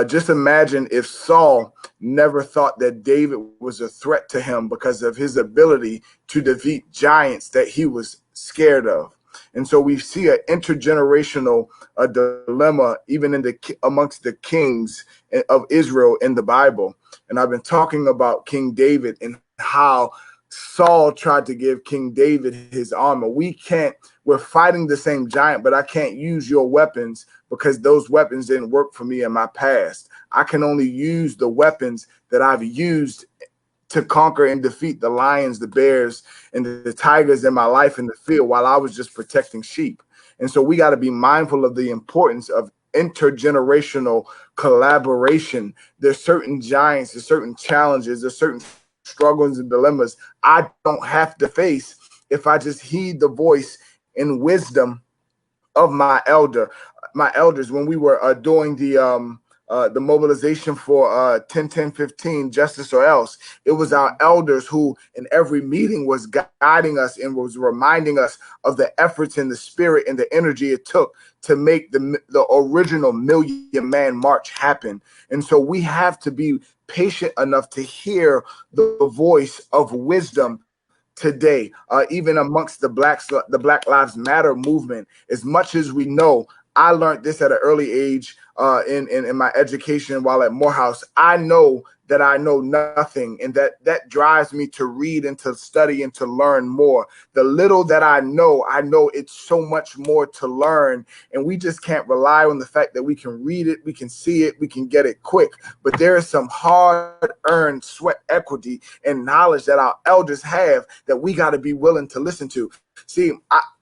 Just imagine if Saul never thought that David was a threat to him because of his ability to defeat giants that he was scared of. And so we see an intergenerational dilemma even amongst the kings of Israel in the Bible. And I've been talking about King David and how Saul tried to give King David his armor. We're fighting the same giant, but I can't use your weapons because those weapons didn't work for me in my past. I can only use the weapons that I've used to conquer and defeat the lions, the bears, and the tigers in my life in the field while I was just protecting sheep. And so we got to be mindful of the importance of intergenerational collaboration. There's certain giants, there's certain challenges, there's certain struggles and dilemmas I don't have to face if I just heed the voice and wisdom of my elders. When we were doing the mobilization for 10-10-15 justice or else, it was our elders who in every meeting was guiding us and was reminding us of the efforts and the spirit and the energy it took to make the original Million Man March happen. And so we have to be patient enough to hear the voice of wisdom today, even amongst the Black Lives Matter movement. As much as we know, I learned this at an early age in my education while at Morehouse. I know that I know nothing, and that drives me to read and to study and to learn more. The little that I know it's so much more to learn, and we just can't rely on the fact that we can read it, we can see it, we can get it quick. But there is some hard-earned sweat equity and knowledge that our elders have that we got to be willing to listen to. See,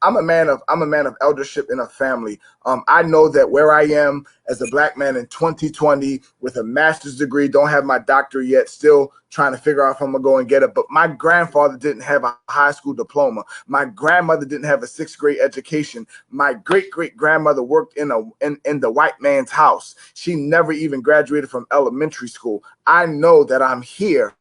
I'm a man of eldership in a family. I know that where I am as a black man in 2020 with a master's degree, don't have my doctorate yet, still trying to figure out if I'm gonna go and get it. But my grandfather didn't have a high school diploma. My grandmother didn't have a 6th grade education. My great grandmother worked in the white man's house. She never even graduated from elementary school. I know that I'm here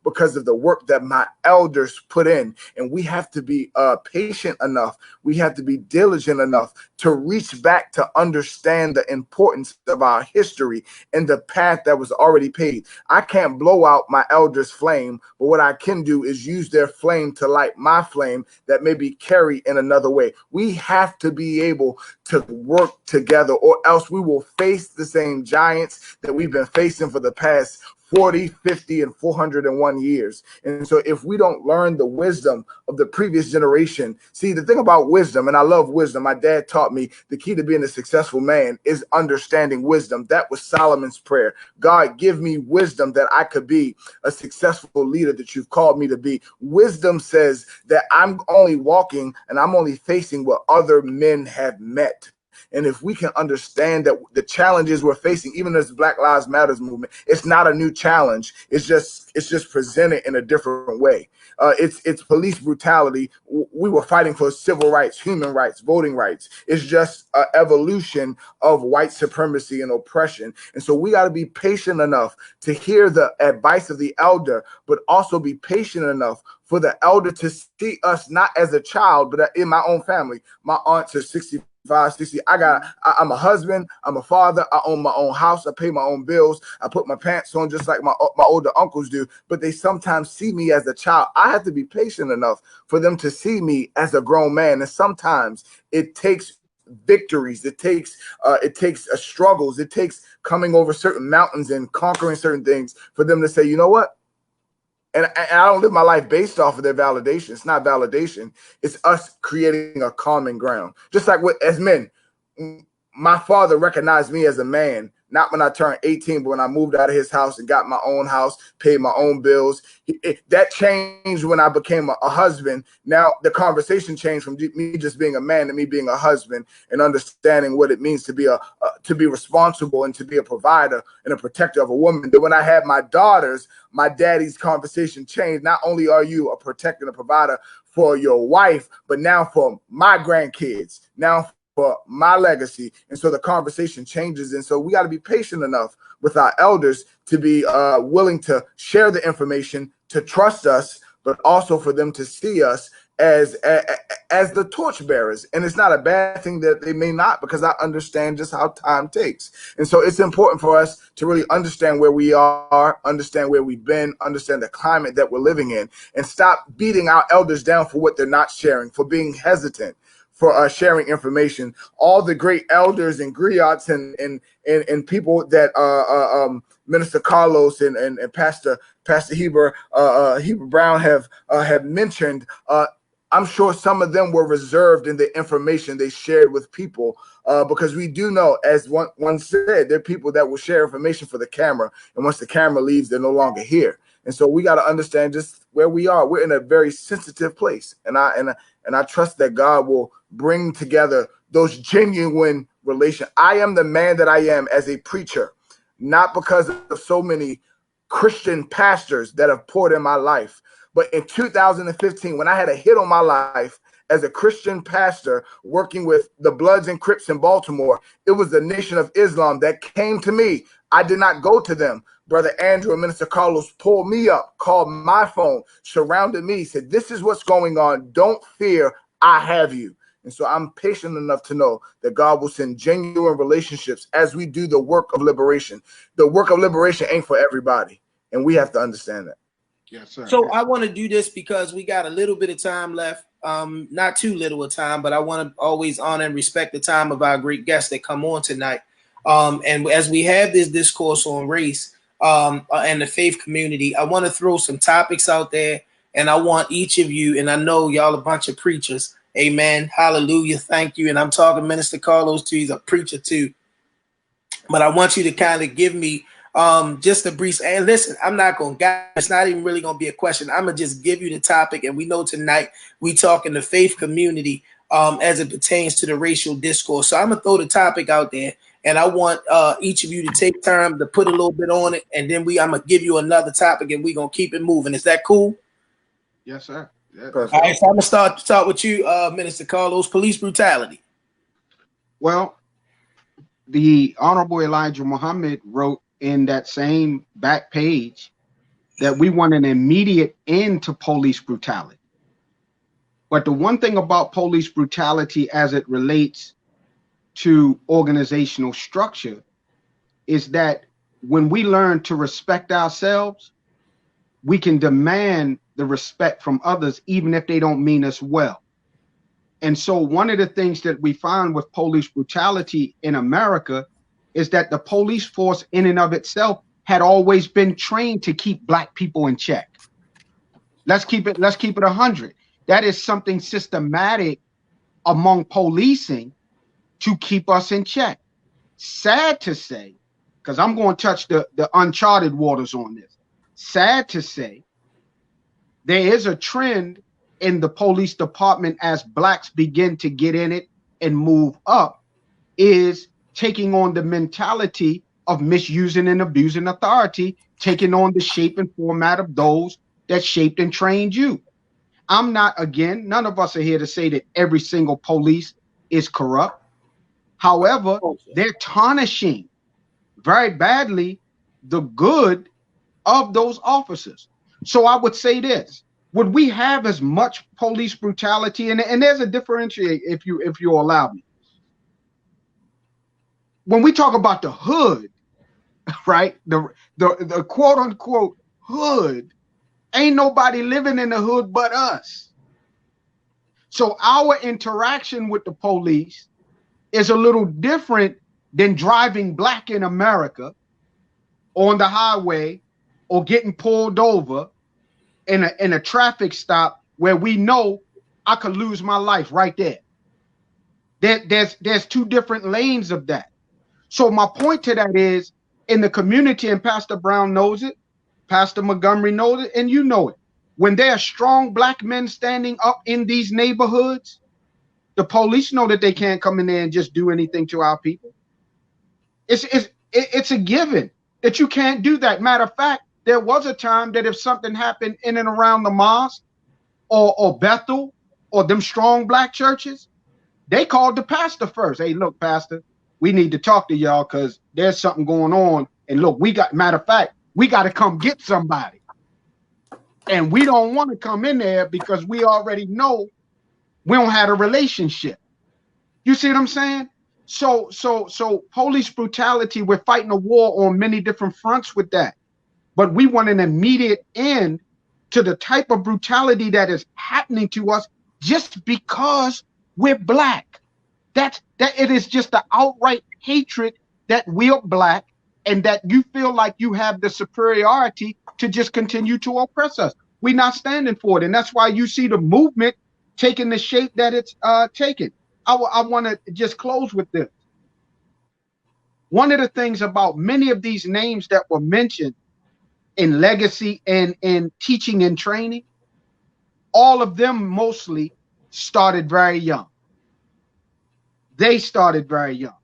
because of the work that my elders put in. And we have to be patient enough. We have to be diligent enough to reach back to understand the importance of our history and the path that was already paved. I can't blow out my elders' flame, but what I can do is use their flame to light my flame that may be carried in another way. We have to be able to work together, or else we will face the same giants that we've been facing for the past 40, 50, and 401 years. And so if we don't learn the wisdom of the previous generation, see, the thing about wisdom, and I love wisdom, my dad taught me the key to being a successful man is understanding wisdom. That was Solomon's prayer. God, give me wisdom that I could be a successful leader that you've called me to be. Wisdom says that I'm only walking and I'm only facing what other men have met. And if we can understand that the challenges we're facing, even as the Black Lives Matters movement, it's not a new challenge. It's just presented in a different way. It's police brutality. We were fighting for civil rights, human rights, voting rights. It's just an evolution of white supremacy and oppression. And so we got to be patient enough to hear the advice of the elder, but also be patient enough for the elder to see us not as a child, but in my own family. My aunts are 65, 60. I'm a husband, I'm a father, I own my own house, I pay my own bills, I put my pants on just like my older uncles do, but they sometimes see me as a child. I have to be patient enough for them to see me as a grown man. And sometimes it takes victories, it takes struggles, it takes coming over certain mountains and conquering certain things for them to say, you know what? And I don't live my life based off of their validation. It's not validation. It's us creating a common ground. Just like as men, my father recognized me as a man, not when I turned 18, but when I moved out of his house and got my own house, paid my own bills. That changed when I became a husband. Now the conversation changed from me just being a man to me being a husband and understanding what it means to be responsible and to be a provider and a protector of a woman. Then when I had my daughters, my daddy's conversation changed. Not only are you a protector and a provider for your wife, but now for my grandkids, now for my legacy. And so the conversation changes. And so we got to be patient enough with our elders to be willing to share the information, to trust us, but also for them to see us as the torchbearers. And it's not a bad thing that they may not, because I understand just how time takes. And so it's important for us to really understand where we are, understand where we've been, understand the climate that we're living in, and stop beating our elders down for what they're not sharing, for being hesitant, for sharing information. All the great elders and griots and people that Minister Carlos and Pastor Heber Brown have mentioned, I'm sure some of them were reserved in the information they shared with people, because we do know, as one said, there are people that will share information for the camera, and once the camera leaves, they're no longer here. And so we got to understand just where we are. We're in a very sensitive place, and I trust that God will bring together those genuine relations. I am the man that I am as a preacher, not because of so many Christian pastors that have poured in my life, but in 2015, when I had a hit on my life as a Christian pastor working with the Bloods and Crips in Baltimore, it was the Nation of Islam that came to me. I did not go to them. Brother Andrew and Minister Carlos pulled me up, called my phone, surrounded me, said, "This is what's going on. Don't fear. I have you." And so I'm patient enough to know that God will send genuine relationships as we do the work of liberation. The work of liberation ain't for everybody, and we have to understand that. Yes, sir. So I want to do this because we got a little bit of time left. Not too little a time, but I want to always honor and respect the time of our great guests that come on tonight. And as we have this discourse on race and the faith community, I want to throw some topics out there, and I want each of you, and I know y'all a bunch of preachers. Amen. Hallelujah. Thank you. And I'm talking Minister Carlos too. He's a preacher too. But I want you to kind of give me Just a brief, and listen, I'm not going to, it's not even really going to be a question. I'm going to just give you the topic. And we know tonight we talking the faith community as it pertains to the racial discourse. So I'm going to throw the topic out there, and I want each of you to take time to put a little bit on it. And then I'm going to give you another topic, and we're going to keep it moving. Is that cool? Yes, sir. Yeah. All right, so I'm going to start with you, Minister Carlos. Police brutality. Well, the Honorable Elijah Muhammad wrote in that same back page that we want an immediate end to police brutality. But the one thing about police brutality as it relates to organizational structure is that when we learn to respect ourselves, we can demand the respect from others, even if they don't mean us well. And so one of the things that we find with police brutality in America is that the police force in and of itself had always been trained to keep Black people in check. Let's keep it 100. That is something systematic among policing to keep us in check. Sad to say, because I'm going to touch the uncharted waters on this. Sad to say, there is a trend in the police department as Blacks begin to get in it and move up, is taking on the mentality of misusing and abusing authority, taking on the shape and format of those that shaped and trained you. I'm not, again, none of us are here to say that every single police is corrupt. However, they're tarnishing very badly the good of those officers. So I would say this: would we have as much police brutality? And there's a differentiate, if you allow me. When we talk about the hood, right? The quote unquote hood, ain't nobody living in the hood but us. So our interaction with the police is a little different than driving Black in America on the highway or getting pulled over in a traffic stop where we know I could lose my life right there. There's two different lanes of that. So my point to that is, in the community, and Pastor Brown knows it, Pastor Montgomery knows it, and you know it, when there are strong Black men standing up in these neighborhoods, the police know that they can't come in there and just do anything to our people. It's a given that you can't do that. Matter of fact, there was a time that if something happened in and around the mosque or Bethel or them strong Black churches, they called the pastor first. Hey, look, pastor, we need to talk to y'all because there's something going on. And look, matter of fact, we got to come get somebody. And we don't want to come in there because we already know we don't have a relationship. You see what I'm saying? So police brutality, we're fighting a war on many different fronts with that. But we want an immediate end to the type of brutality that is happening to us just because we're Black. That it is just the outright hatred that we're Black and that you feel like you have the superiority to just continue to oppress us. We're not standing for it. And that's why you see the movement taking the shape that it's taken. I want to just close with this. One of the things about many of these names that were mentioned in legacy and in teaching and training, all of them mostly started very young. They started very young.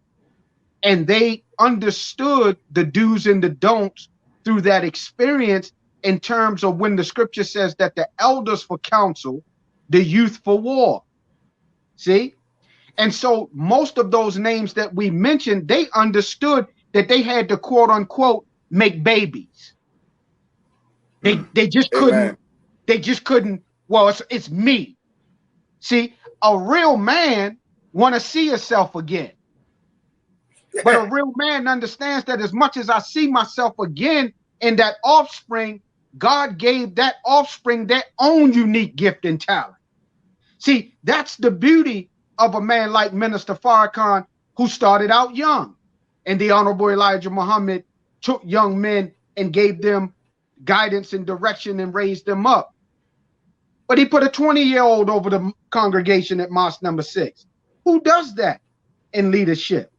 And they understood the do's and the don'ts through that experience in terms of when the scripture says that the elders for counsel, the youth for war. See? And so most of those names that we mentioned, they understood that they had to quote unquote make babies. They just couldn't. Amen. They just couldn't. Well, it's me. See, a real man want to see himself again. But a real man understands that as much as I see myself again in that offspring, God gave that offspring their own unique gift and talent. See, that's the beauty of a man like Minister Farrakhan, who started out young. And the Honorable Elijah Muhammad took young men and gave them guidance and direction and raised them up. But he put a 20-year-old over the congregation at Mosque number 6. Who does that in leadership?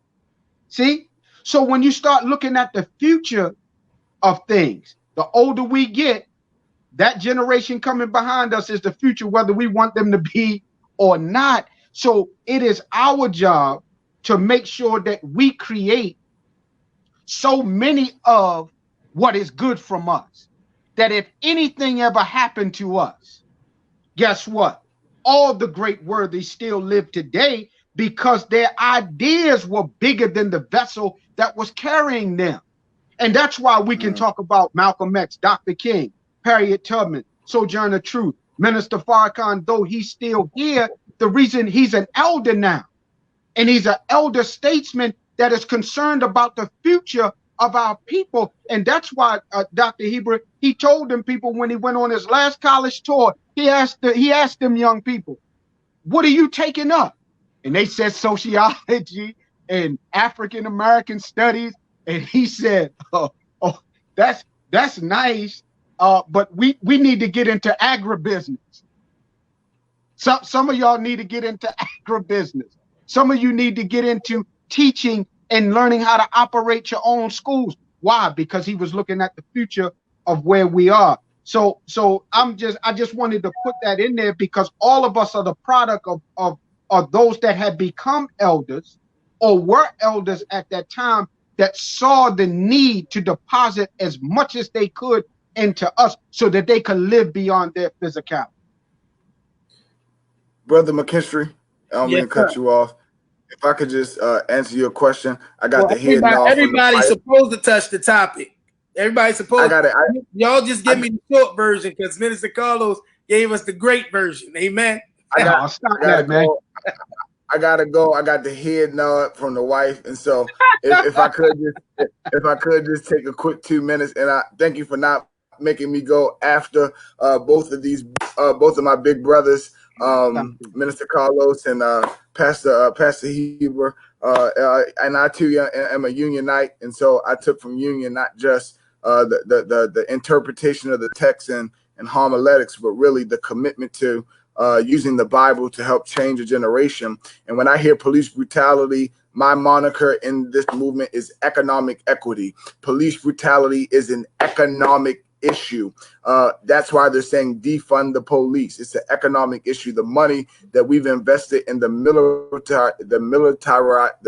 See? So when you start looking at the future of things. The older we get, that generation coming behind us is the future, whether we want them to be or not. So it is our job to make sure that we create so many of what is good from us, that if anything ever happened to us, guess what? All the great worthies still live today because their ideas were bigger than the vessel that was carrying them. And that's why we can talk about Malcolm X, Dr. King, Harriet Tubman, Sojourner Truth, Minister Farrakhan, though he's still here, the reason he's an elder now. And he's an elder statesman that is concerned about the future of our people. And that's why Dr. Heber, he told them people when he went on his last college tour, he asked them young people, what are you taking up? And they said sociology and African American studies. And he said, oh, that's nice, but we need to get into agribusiness. Some of y'all need to get into agribusiness. Some of you need to get into teaching and learning how to operate your own schools. Why? Because he was looking at the future of where we are. So I just wanted to put that in there because all of us are the product of those that had become elders or were elders at that time that saw the need to deposit as much as they could into us so that they could live beyond their physicality. Brother McKinstry, I don't mean to cut you off. If I could just answer your question, I got the head nod. Everybody's supposed to touch the topic. Everybody's supposed. Y'all just give me the short version because Minister Carlos gave us the great version. Amen. I gotta go. I got the head nod from the wife, and so if I could just take a quick 2 minutes, and I thank you for not making me go after both of my big brothers. Minister Carlos and Pastor Heber, and I too am a Unionite, and so I took from Union not just the interpretation of the text and homiletics, but really the commitment to using the Bible to help change a generation. And when I hear police brutality, my moniker in this movement is economic equity. Police brutality is an economic issue. That's why they're saying defund the police. It's an economic issue. The money that we've invested in the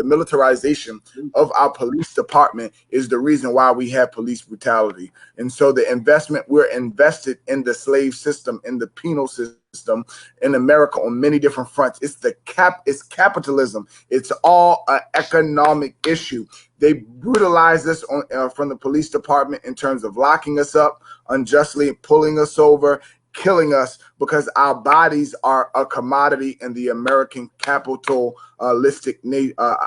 militarization of our police department is the reason why we have police brutality. And so the investment, we're invested in the slave system, in the penal system in America on many different fronts. It's capitalism. It's all an economic issue. They brutalized us from the police department in terms of locking us up unjustly, pulling us over, killing us because our bodies are a commodity in the American capitalistic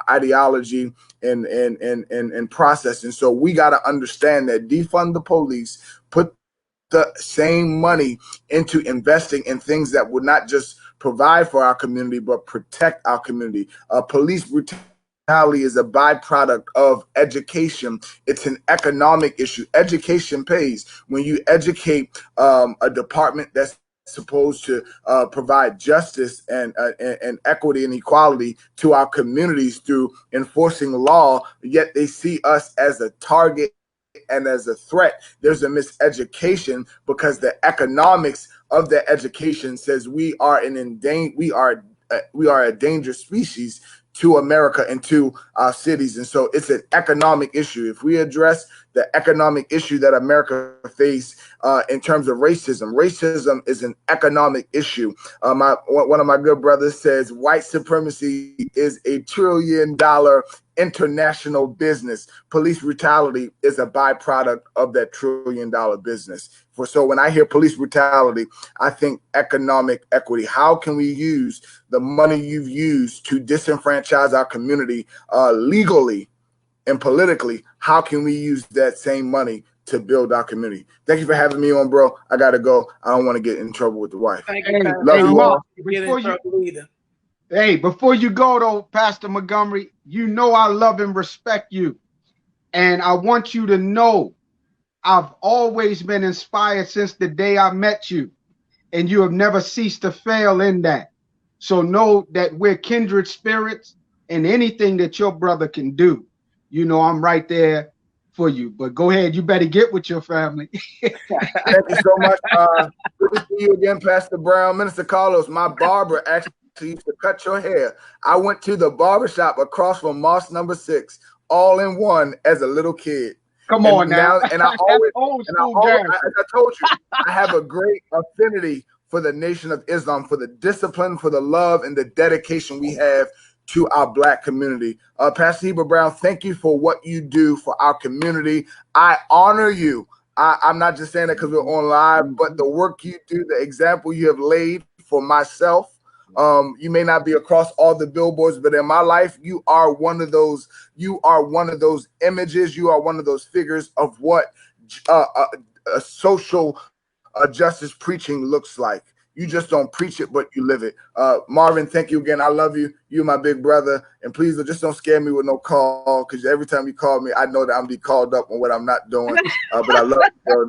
ideology and process. And so we got to understand that defund the police, put the same money into investing in things that would not just provide for our community, but protect our community. Police brutality is a byproduct of education. It's an economic issue. Education pays. When you educate a department that's supposed to provide justice and equity and equality to our communities through enforcing law, yet they see us as a target and as a threat, there's a miseducation because the economics of the education says we are a dangerous species to America and to our cities. And so it's an economic issue. If we address the economic issue that America faces in terms of racism is an economic issue. One of my good brothers says white supremacy is $1 trillion international business. Police brutality is a byproduct of that $1 trillion business. So when I hear police brutality, I think economic equity. How can we use the money you've used to disenfranchise our community legally and politically? How can we use that same money to build our community? Thank you for having me on, bro. I got to go. I don't want to get in trouble with the wife. Thank you. Love you all. Before you go, though, Pastor Montgomery, you know I love and respect you. And I want you to know I've always been inspired since the day I met you. And you have never ceased to fail in that. So know that we're kindred spirits, and anything that your brother can do, you know I'm right there for you. But go ahead, you better get with your family. Thank you so much. Good to see you again, Pastor Brown. Minister Carlos, my barber actually used to cut your hair. I went to the barbershop across from Moss number 6, all in one as a little kid. Come on now. And I always, old and I, school always Garrison. as I told you, I have a great affinity for the Nation of Islam, for the discipline, for the love, and the dedication we have to our Black community. Pastor Heber Brown, thank you for what you do for our community. I honor you. I'm not just saying that because we're on live, but the work you do, the example you have laid for myself. You may not be across all the billboards, but in my life, you are one of those. You are one of those images. You are one of those figures of what a social justice preaching looks like. You just don't preach it, but you live it. Marvin, thank you again. I love you. You're my big brother. And please just don't scare me with no call, because every time you call me, I know that I'm be called up on what I'm not doing. But I love you, bro.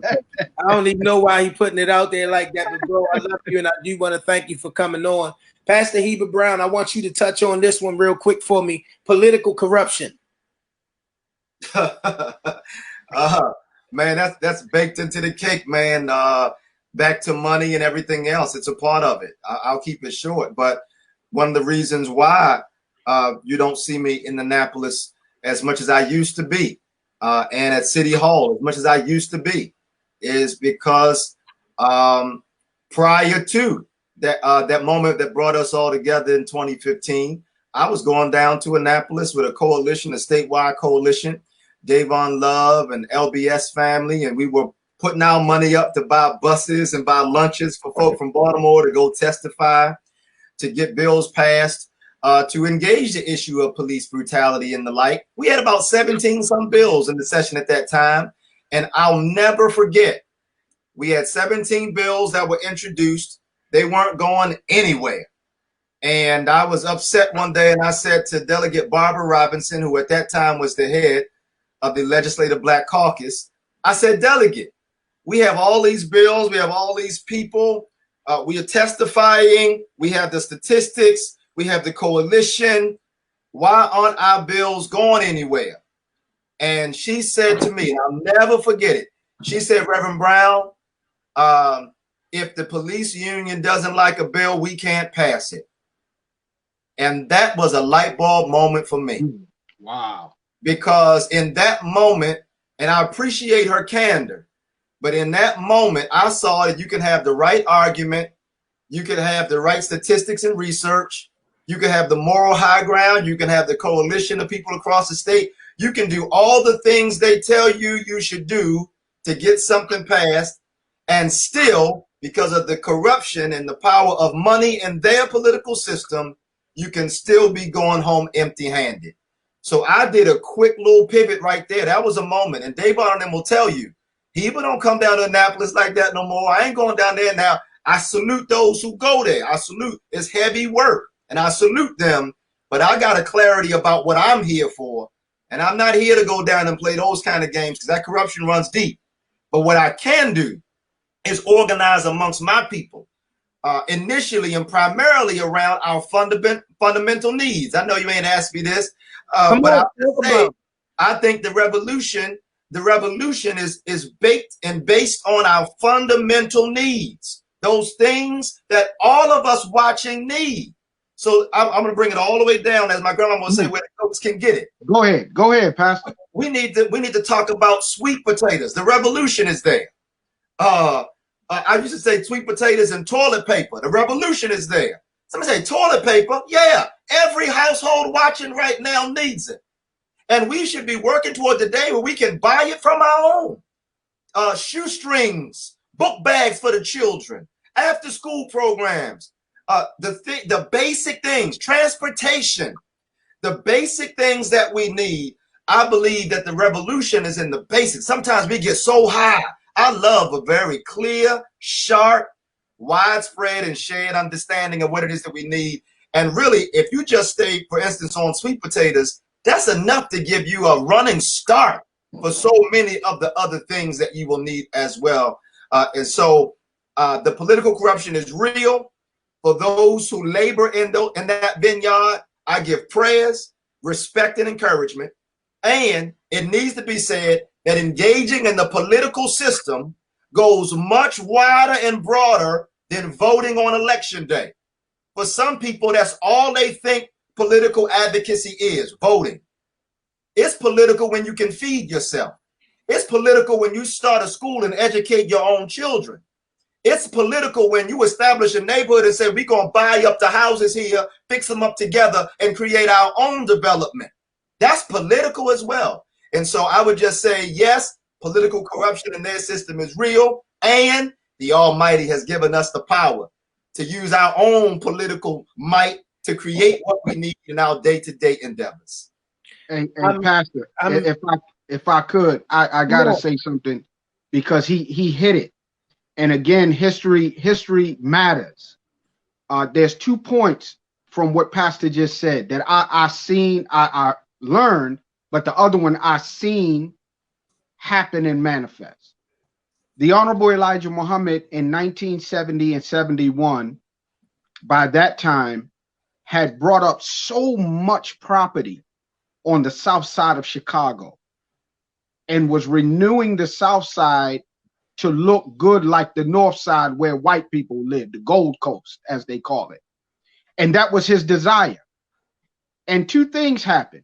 I don't even know why he putting it out there like that, but bro, I love you, and I do want to thank you for coming on. Pastor Heber Brown, I want you to touch on this one real quick for me. Political corruption. Man, that's baked into the cake, man. Back to money and everything else. It's a part of it. I'll keep it short. But one of the reasons why you don't see me in Annapolis as much as I used to be, and at City Hall as much as I used to be, is because prior to that moment that brought us all together in 2015, I was going down to Annapolis with a coalition, a statewide coalition, Davon Love and LBS family, and we were putting our money up to buy buses and buy lunches for folk from Baltimore to go testify, to get bills passed, to engage the issue of police brutality and the like. We had about 17 some bills in the session at that time, and I'll never forget, we had 17 bills that were introduced. They weren't going anywhere. And I was upset one day, and I said to Delegate Barbara Robinson, who at that time was the head of the Legislative Black Caucus, I said, Delegate, we have all these bills, we have all these people, we are testifying, we have the statistics, we have the coalition. Why aren't our bills going anywhere? And she said to me, and I'll never forget it, she said, Reverend Brown, if the police union doesn't like a bill, we can't pass it. And that was a light bulb moment for me. Wow. Because in that moment, and I appreciate her candor, but in that moment, I saw that you can have the right argument, you can have the right statistics and research, you can have the moral high ground, you can have the coalition of people across the state, you can do all the things they tell you you should do to get something passed, and still, because of the corruption and the power of money in their political system, you can still be going home empty-handed. So I did a quick little pivot right there. That was a moment. And Dave and them will tell you, Heber don't come down to Annapolis like that no more. I ain't going down there now. I salute those who go there. I salute. It's heavy work, and I salute them. But I got a clarity about what I'm here for. And I'm not here to go down and play those kind of games, because that corruption runs deep. But what I can do is organize amongst my people, initially and primarily around our fundamental needs. I know you ain't asked me this, but I think the revolution is baked and based on our fundamental needs, those things that all of us watching need. So I'm going to bring it all the way down, as my grandma would say, where the folks can get it. Go ahead, Pastor. We need to talk about sweet potatoes. The revolution is there. I used to say sweet potatoes and toilet paper. The revolution is there. Somebody say toilet paper. Yeah, every household watching right now needs it. And we should be working toward the day where we can buy it from our own. Shoestrings, book bags for the children, after school programs, the basic things, transportation, the basic things that we need. I believe that the revolution is in the basics. Sometimes we get so high. I love a very clear, sharp, widespread, and shared understanding of what it is that we need. And really, if you just stay, for instance, on sweet potatoes, that's enough to give you a running start for so many of the other things that you will need as well. And so the political corruption is real. For those who labor in that vineyard, I give prayers, respect, and encouragement. And it needs to be said, that engaging in the political system goes much wider and broader than voting on election day. For some people, that's all they think political advocacy is, voting. It's political when you can feed yourself. It's political when you start a school and educate your own children. It's political when you establish a neighborhood and say, we're going to buy up the houses here, fix them up together, and create our own development. That's political as well. And so I would just say, yes, political corruption in their system is real, and the Almighty has given us the power to use our own political might to create what we need in our day-to-day endeavors. And Pastor, if I could, I gotta say something, because he hit it. And again, history matters. There's 2 points from what Pastor just said that I learned, but the other one I seen happen and manifest. The Honorable Elijah Muhammad in 1970 and 71, by that time, had brought up so much property on the south side of Chicago and was renewing the south side to look good like the north side where white people live, the Gold Coast, as they call it. And that was his desire. And 2 things happened.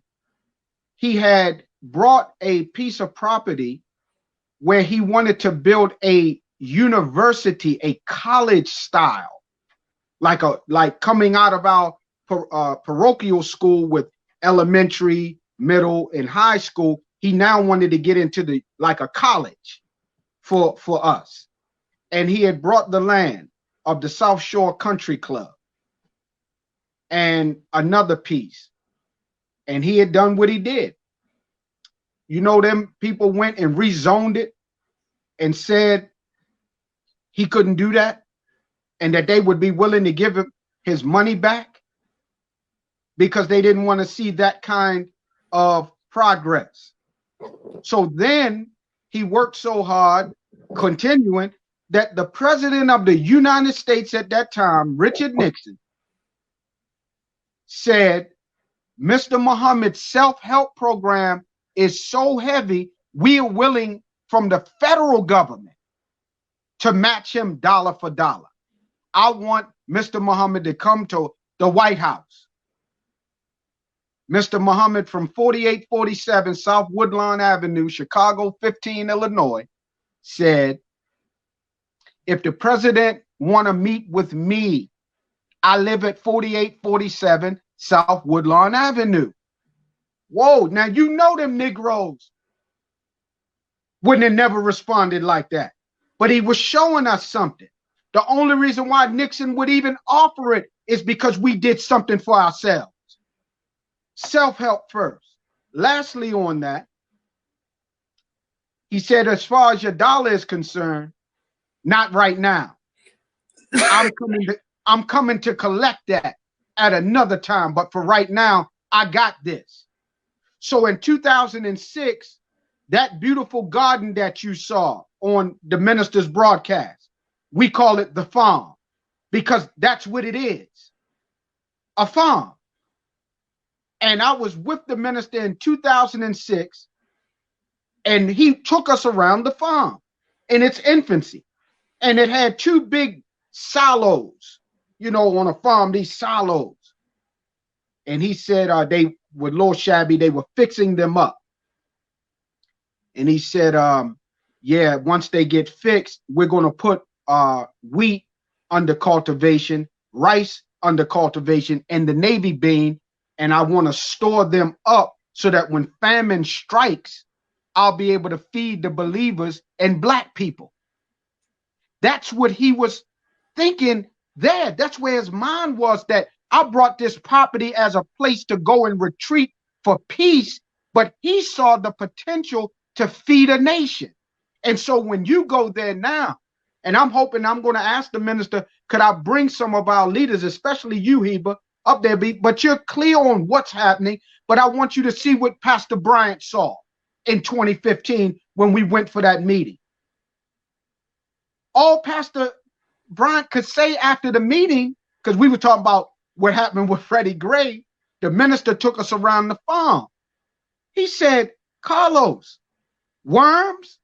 He had brought a piece of property where he wanted to build a university, a college style, like coming out of our parochial school with elementary, middle, and high school. He now wanted to get into like a college for us. And he had brought the land of the South Shore Country Club and another piece. And he had done what he did. You know, them people went and rezoned it and said he couldn't do that and that they would be willing to give him his money back because they didn't want to see that kind of progress. So then he worked so hard, continuing, that the president of the United States at that time, Richard Nixon, said, Mr. Muhammad's self-help program is so heavy, we are willing from the federal government to match him dollar for dollar. I want Mr. Muhammad to come to the White House. Mr. Muhammad from 4847 South Woodlawn Avenue, Chicago 15, Illinois, said, if the president want to meet with me, I live at 4847 South Woodlawn Avenue. Whoa, now you know them Negroes wouldn't have never responded like that. But he was showing us something. The only reason why Nixon would even offer it is because we did something for ourselves. Self-help first. Lastly on that, he said, as far as your dollar is concerned, not right now. I'm coming to collect that at another time, but for right now, I got this. So in 2006, that beautiful garden that you saw on the minister's broadcast, we call it the farm because that's what it is, a farm. And I was with the minister in 2006, and he took us around the farm in its infancy. And it had 2 big silos, you know, on a farm, these silos. And he said they were a little shabby. They were fixing them up. And he said, yeah, once they get fixed, we're going to put wheat under cultivation, rice under cultivation, and the navy bean. And I want to store them up so that when famine strikes, I'll be able to feed the believers and black people. That's what he was thinking there. That's where his mind was, that I brought this property as a place to go and retreat for peace, but he saw the potential to feed a nation. And so when you go there now, and I'm hoping I'm going to ask the minister, could I bring some of our leaders, especially you, Heba, up there, but you're clear on what's happening, but I want you to see what Pastor Bryant saw in 2015 when we went for that meeting. All Pastor Bryant could say after the meeting, because we were talking about what happened with Freddie Gray, the minister took us around the farm. He said, Carlos, worms,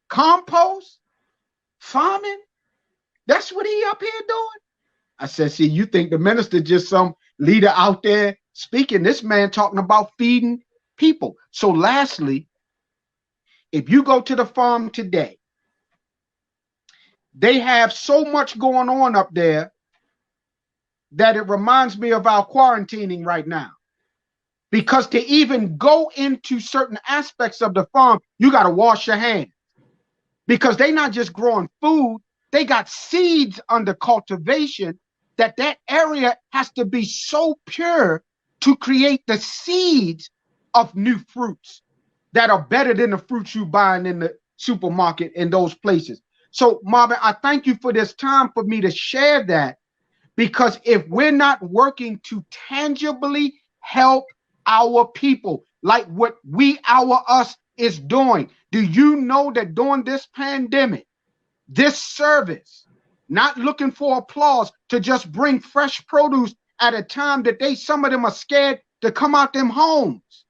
compost, farming. That's what he up here doing. I said, see, you think the minister just some leader out there speaking? This man talking about feeding people. So lastly, if you go to the farm today, they have so much going on up there that it reminds me of our quarantining right now. Because to even go into certain aspects of the farm, you got to wash your hands. Because they're not just growing food, they got seeds under cultivation that area has to be so pure to create the seeds of new fruits that are better than the fruits you buying in the supermarket in those places. So Marvin, I thank you for this time for me to share that, because if we're not working to tangibly help our people, like what us is doing, do you know that during this pandemic, this service, not looking for applause, to just bring fresh produce at a time that some of them are scared to come out them homes?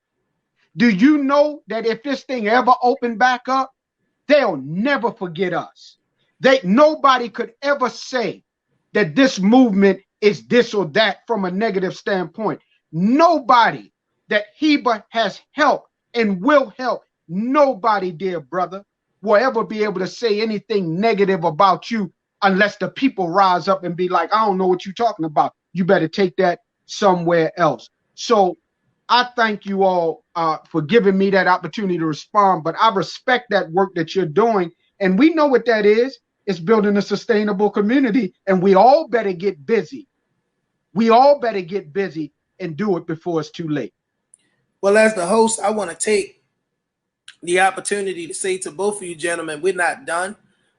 Do you know that if this thing ever opened back up, they'll never forget us? Nobody could ever say that this movement is this or that from a negative standpoint. Nobody that Heba has helped and will help, nobody, dear brother, will ever be able to say anything negative about you unless the people rise up and be like, I don't know what you're talking about. You better take that somewhere else. So I thank you all for giving me that opportunity to respond, but I respect that work that you're doing. And we know what that is. It's building a sustainable community, and we all better get busy. We all better get busy and do it before it's too late. Well, as the host, I want to take the opportunity to say to both of you gentlemen, we're not done.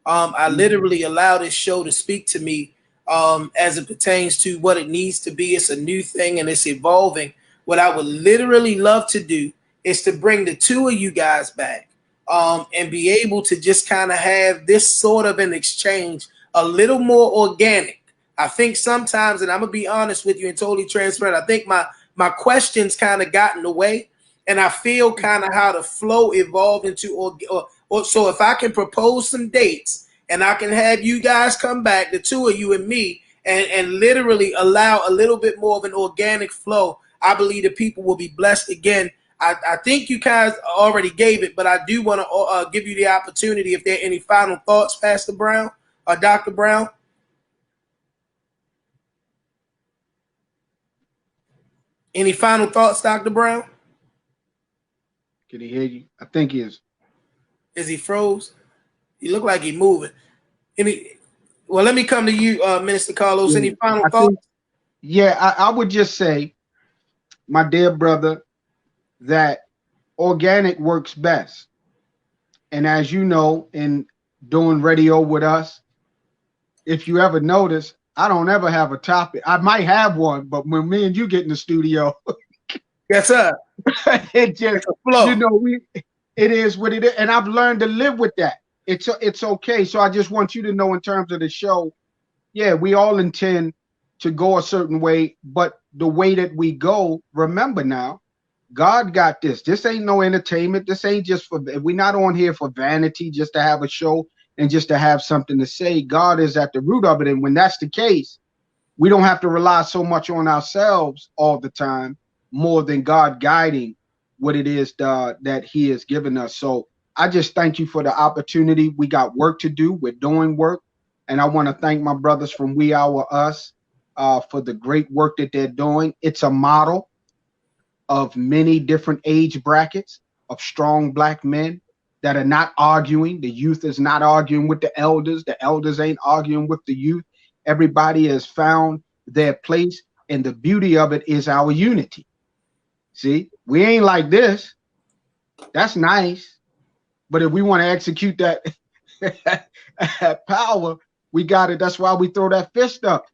I literally allow this show to speak to me as it pertains to what it needs to be. It's a new thing and it's evolving. What I would literally love to do is to bring the two of you guys back and be able to just kind of have this sort of an exchange a little more organic. I think sometimes, and I'm going to be honest with you and totally transparent, I think my questions kind of got in the way, and I feel kind of how the flow evolved into, or so if I can propose some dates and I can have you guys come back, the two of you and me, and literally allow a little bit more of an organic flow, I believe the people will be blessed again. I think you guys already gave it, but I do want to give you the opportunity if there are any final thoughts, Pastor Brown or Dr. Brown. Any final thoughts, Dr. Brown? Can he hear you? I think he is. Is he froze? He looked like he's moving. Well, let me come to you, Minister Carlos. Yeah, any final thoughts? I would just say, my dear brother, that organic works best. And as you know, in doing radio with us, if you ever notice, I don't ever have a topic. I might have one, but when me and you get in the studio, yes, sir. It just flow. You know, it is what it is, and I've learned to live with that. It's okay. So I just want you to know, in terms of the show, yeah, we all intend to go a certain way, but the way that we go, remember now, God got this. This ain't no entertainment. This ain't just we're not on here for vanity, just to have a show and just to have something to say. God is at the root of it. And when that's the case, we don't have to rely so much on ourselves all the time, more than God guiding what it is that he has given us. So I just thank you for the opportunity. We got work to do. We're doing work. And I want to thank my brothers from We Our Us for the great work that they're doing. It's a model of many different age brackets of strong black men that are not arguing. The youth is not arguing with the elders. The elders ain't arguing with the youth. Everybody has found their place, and the beauty of it is our unity. See, we ain't like this. That's nice. But if we want to execute that power, we got it. That's why we throw that fist up.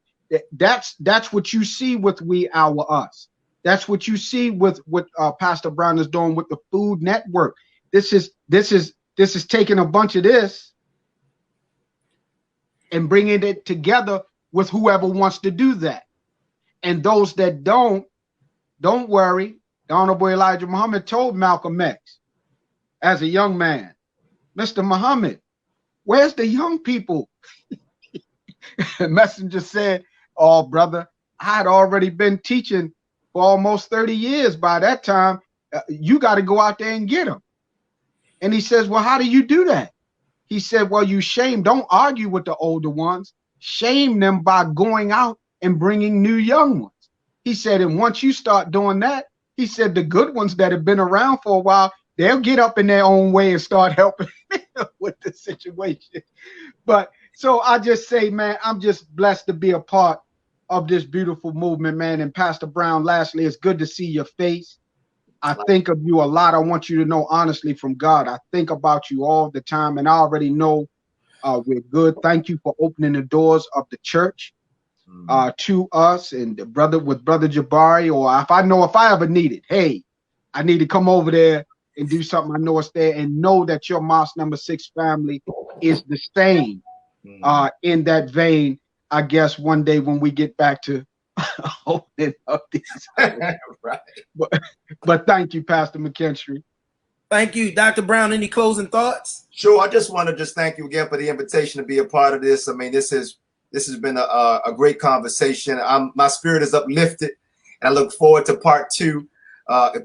That's what you see with We Our Us. That's what you see with what Pastor Brown is doing with the Food Network. This is taking a bunch of this and bringing it together with whoever wants to do that. And those that don't worry. The Honorable Elijah Muhammad told Malcolm X as a young man, Mr. Muhammad, where's the young people? Messenger said, oh, brother, I had already been teaching for almost 30 years by that time. You got to go out there and get them. And he says, well, how do you do that? He said, well, don't argue with the older ones. Shame them by going out and bringing new young ones. He said, and once you start doing that, he said, the good ones that have been around for a while, they'll get up in their own way and start helping with the situation. But so I just say, man, I'm just blessed to be a part of this beautiful movement, man. And Pastor Brown, lastly, it's good to see your face. I think of you a lot. I want you to know, honestly, from God, I think about you all the time, and I already know we're good. Thank you for opening the doors of the church to us, and Brother Jabari, or if I ever need it, hey, I need to come over there and do something. I know it's there, and know that your Mosque Number 6 family is the same in that vein. I guess one day when we get back to opening up these right. But thank you, Pastor McKinstry. Thank you. Dr. Brown, any closing thoughts? Sure. I just want to just thank you again for the invitation to be a part of this. I mean, this has been a great conversation. My spirit is uplifted, and I look forward to part 2,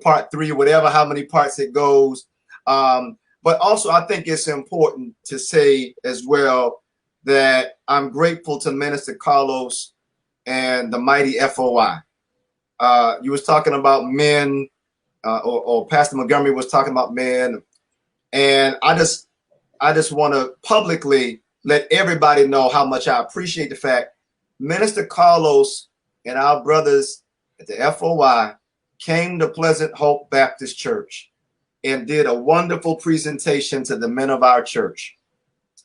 part 3, whatever, how many parts it goes. But also, I think it's important to say as well that I'm grateful to Minister Carlos and the mighty FOI. You was talking about men, or Pastor Montgomery was talking about men, and I just want to publicly let everybody know how much I appreciate the fact Minister Carlos and our brothers at the FOI came to Pleasant Hope Baptist Church and did a wonderful presentation to the men of our church.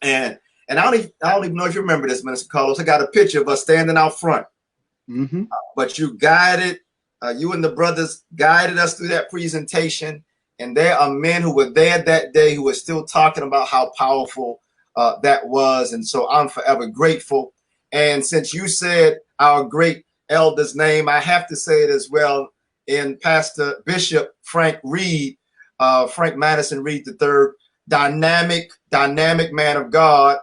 And I don't even know if you remember this, Minister Carlos. I got a picture of us standing out front. But you guided, you and the brothers guided us through that presentation. And there are men who were there that day who are still talking about how powerful that was. And so I'm forever grateful. And since you said our great elder's name, I have to say it as well, in Pastor Bishop Frank Reed, Frank Madison Reed III, dynamic man of God.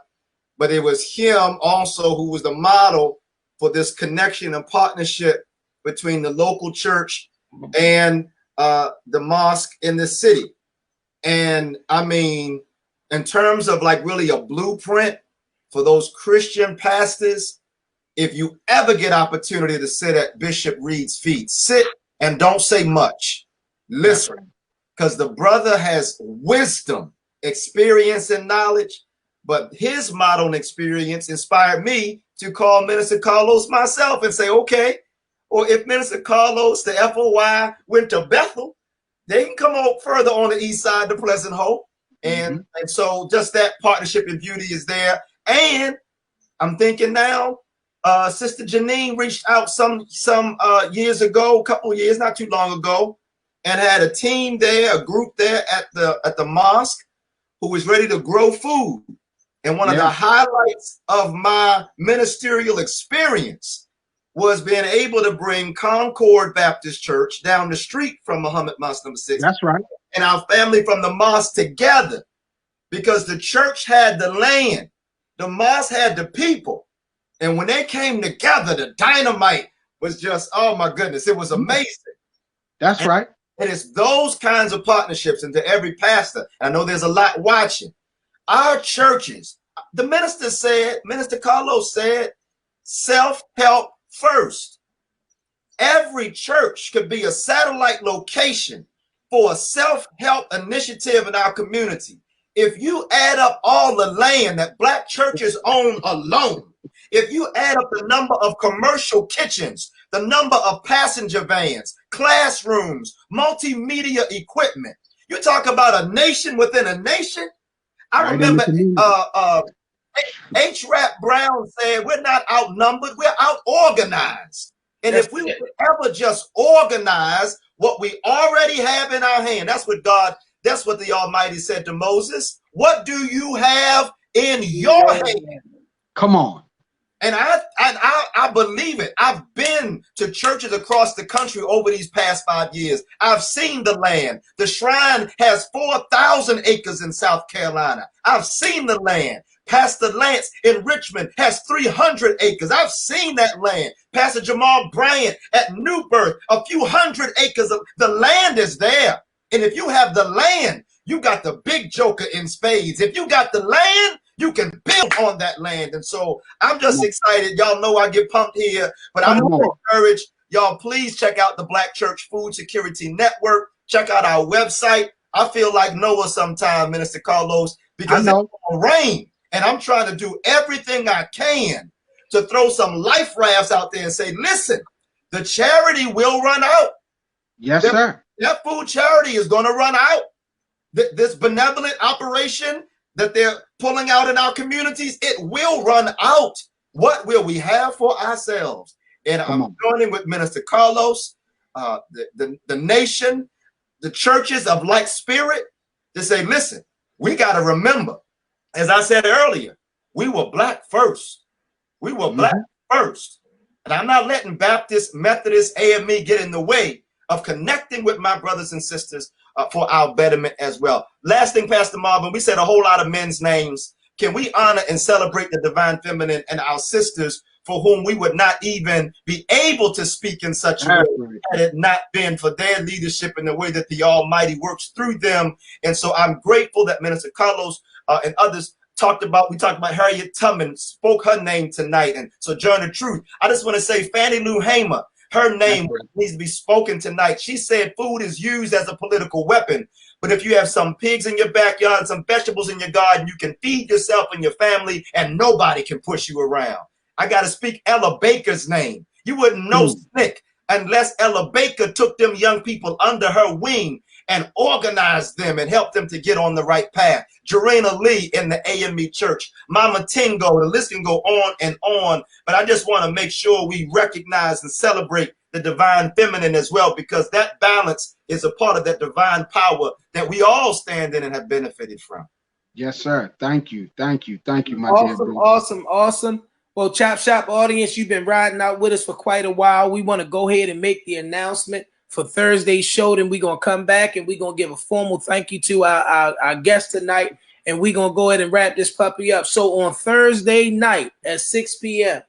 But it was him also who was the model for this connection and partnership between the local church and the mosque in the city. And I mean, in terms of like really a blueprint for those Christian pastors, if you ever get opportunity to sit at Bishop Reed's feet, sit and don't say much. Listen, because the brother has wisdom, experience, and knowledge. But his model and experience inspired me to call Minister Carlos myself and say, okay, or if Minister Carlos, the FOI, went to Bethel, they can come out further on the east side to Pleasant Hope. And so just that partnership and beauty is there. And I'm thinking now, Sister Janine reached out some years ago, a couple of years, not too long ago, and had a team there, a group there at the mosque who was ready to grow food. And one of the highlights of my ministerial experience was being able to bring Concord Baptist Church down the street from Muhammad Mosque Number 6. That's right. And our family from the mosque together, because the church had the land, the mosque had the people. And when they came together, the dynamite was just, oh my goodness, it was amazing. That's right. And it's those kinds of partnerships. And to every pastor, I know there's a lot watching. Our churches, the Minister Carlos said, self-help first. Every church could be a satellite location for a self-help initiative in our community. If you add up all the land that Black churches own alone, if you add up the number of commercial kitchens, the number of passenger vans, classrooms, multimedia equipment, you talk about a nation within a nation. I remember H. Rap Brown said, we're not outnumbered, we're out-organized. And if we would ever just organize what we already have in our hand, that's what the Almighty said to Moses. What do you have in your hand? Come on. And I I believe it. I've been to churches across the country over these past 5 years. I've seen the land. The shrine has 4,000 acres in South Carolina. I've seen the land. Pastor Lance in Richmond has 300 acres. I've seen that land. Pastor Jamal Bryant at New Birth, a few hundred acres of the land is there. And if you have the land, you got the big joker in spades. If you got the land, you can build on that land. And so I'm just excited. Y'all know I get pumped here, but I'm encouraged. Y'all, please check out the Black Church Food Security Network. Check out our website. I feel like Noah sometime, Minister Carlos, because it's going to rain. And I'm trying to do everything I can to throw some life rafts out there and say, listen, the charity will run out. Yes, sir. That food charity is going to run out. This benevolent operation that they're pulling out in our communities, it will run out. What will we have for ourselves? And I'm joining with Minister Carlos, the nation, the churches of like spirit to say, listen, we got to remember, as I said earlier, we were black first. We were black first. And I'm not letting Baptist, Methodist, AME get in the way of connecting with my brothers and sisters for our betterment as well. Last thing, Pastor Marvin, we said a whole lot of men's names. Can we honor and celebrate the divine feminine and our sisters for whom we would not even be able to speak in such a way had it not been for their leadership and the way that the Almighty works through them. And so I'm grateful that Minister Carlos and others we talked about Harriet Tubman, spoke her name tonight, and Sojourner Truth. I just want to say Fannie Lou Hamer, her name needs to be spoken tonight. She said food is used as a political weapon, but if you have some pigs in your backyard and some vegetables in your garden, you can feed yourself and your family, and nobody can push you around. I got to speak Ella Baker's name. You wouldn't know SNCC unless Ella Baker took them young people under her wing and organized them and helped them to get on the right path. Jarena Lee in the AME Church, Mama Tingo, the list can go on and on, but I just want to make sure we recognize and celebrate the divine feminine as well, because that balance is a part of that divine power that we all stand in and have benefited from. Yes, sir. Thank you. Thank you. Thank you, my dear brother. Awesome. Well, Chop Shop audience, you've been riding out with us for quite a while. We want to go ahead and make the announcement for Thursday's show. Then we're going to come back and we're going to give a formal thank you to our guest tonight. And we're going to go ahead and wrap this puppy up. So on Thursday night at 6 p.m.,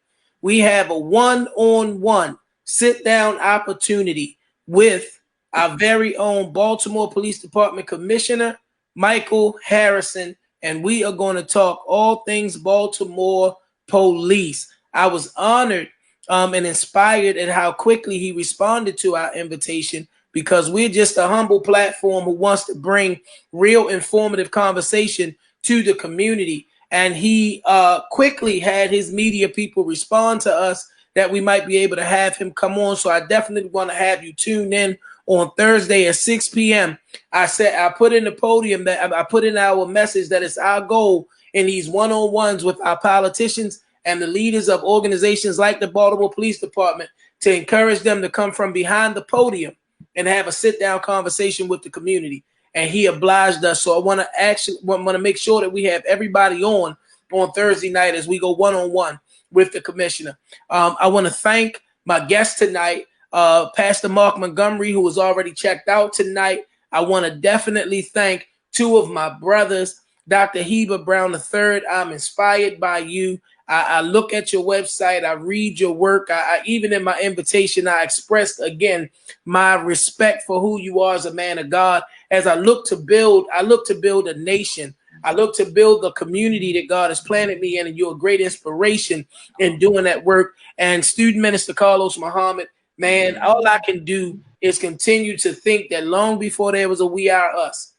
we have a one-on-one sit-down opportunity with our very own Baltimore Police Department Commissioner, Michael Harrison. And we are going to talk all things Baltimore police. I was honored and inspired at how quickly he responded to our invitation, because we're just a humble platform who wants to bring real informative conversation to the community. And he quickly had his media people respond to us that we might be able to have him come on. So I definitely want to have you tune in on Thursday at 6 p.m. I put in the podium that I put in our message that it's our goal in these one-on-ones with our politicians and the leaders of organizations like the Baltimore Police Department to encourage them to come from behind the podium and have a sit-down conversation with the community. And he obliged us. So I want to make sure that we have everybody on Thursday night as we go one-on-one with the commissioner. I want to thank my guest tonight, Pastor Mark Montgomery, who was already checked out tonight. I want to definitely thank two of my brothers, Dr. Heber Brown III. I'm inspired by you. I look at your website. I read your work. I even in my invitation, I expressed again my respect for who you are as a man of God. As I look to build a nation. I look to build the community that God has planted me in, and you're a great inspiration in doing that work. And Student Minister Carlos Muhammad, man, all I can do is continue to think that long before there was a We Are Us.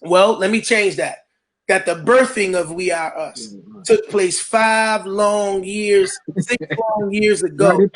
Well, let me change that. That the birthing of We Are Us took place 6 long years ago.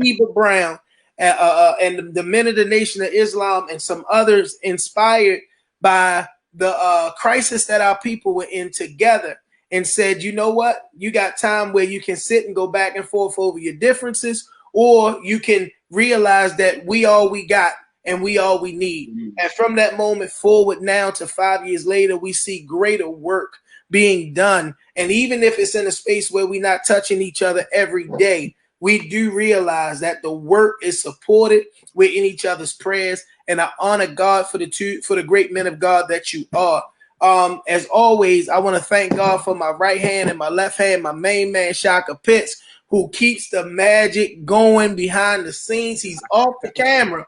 Heber Brown and the men of the Nation of Islam and some others inspired by the crisis that our people were in together, and said, you know what? You got time where you can sit and go back and forth over your differences, or you can realize that we all we got and we all we need. And from that moment forward now to 5 years later, we see greater work being done And even if it's in a space where we're not touching each other every day, we do realize that the work is supported within each other's prayers. And I honor God for the great men of God that you are. As always, I want to thank God for my right hand and my left hand, my main man, Shaka Pitts, who keeps the magic going behind the scenes. He's off the camera.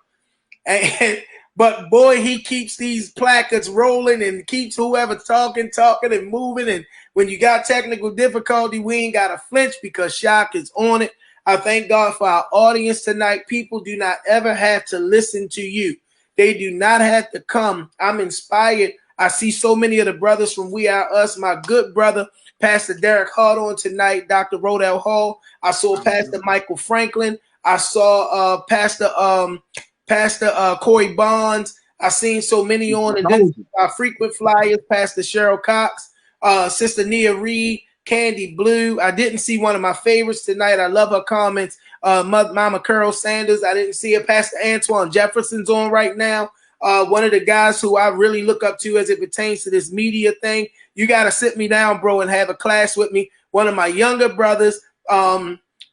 But boy, he keeps these placards rolling and keeps whoever talking and moving. And when you got technical difficulty, we ain't got to flinch because Shock is on it. I thank God for our audience tonight. People do not ever have to listen to you. They do not have to come. I'm inspired. I see so many of the brothers from We Are Us. My good brother, Pastor Derek Hart on tonight, Dr. Rodell Hall. I saw Pastor Michael Franklin. I saw Pastor Corey Bonds. I seen so many on, and then our frequent flyers, Pastor Cheryl Cox, Sister Nia Reed, Candy Blue. I didn't see one of my favorites tonight. I love her comments. Mama Carol Sanders. I didn't see her. Pastor Antoine Jefferson's on right now. One of the guys who I really look up to as it pertains to this media thing. You got to sit me down, bro, and have a class with me. One of my younger brothers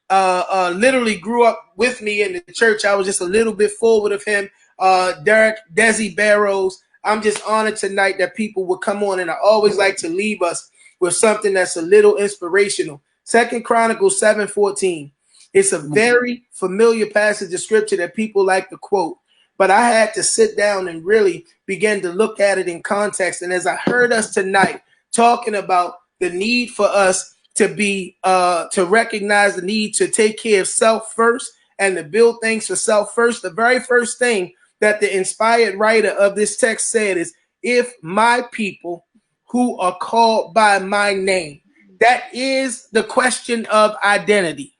literally grew up with me in the church. I was just a little bit forward of him. Derek Desi Barrows. I'm just honored tonight that people would come on, and I always like to leave us with something that's a little inspirational. 2 Chronicles 7:14. It's a very familiar passage of scripture that people like to quote, but I had to sit down and really begin to look at it in context. And as I heard us tonight talking about the need for us to be to recognize the need to take care of self first and to build things for self first, the very first thing that the inspired writer of this text said is, if my people who are called by my name. That is the question of identity.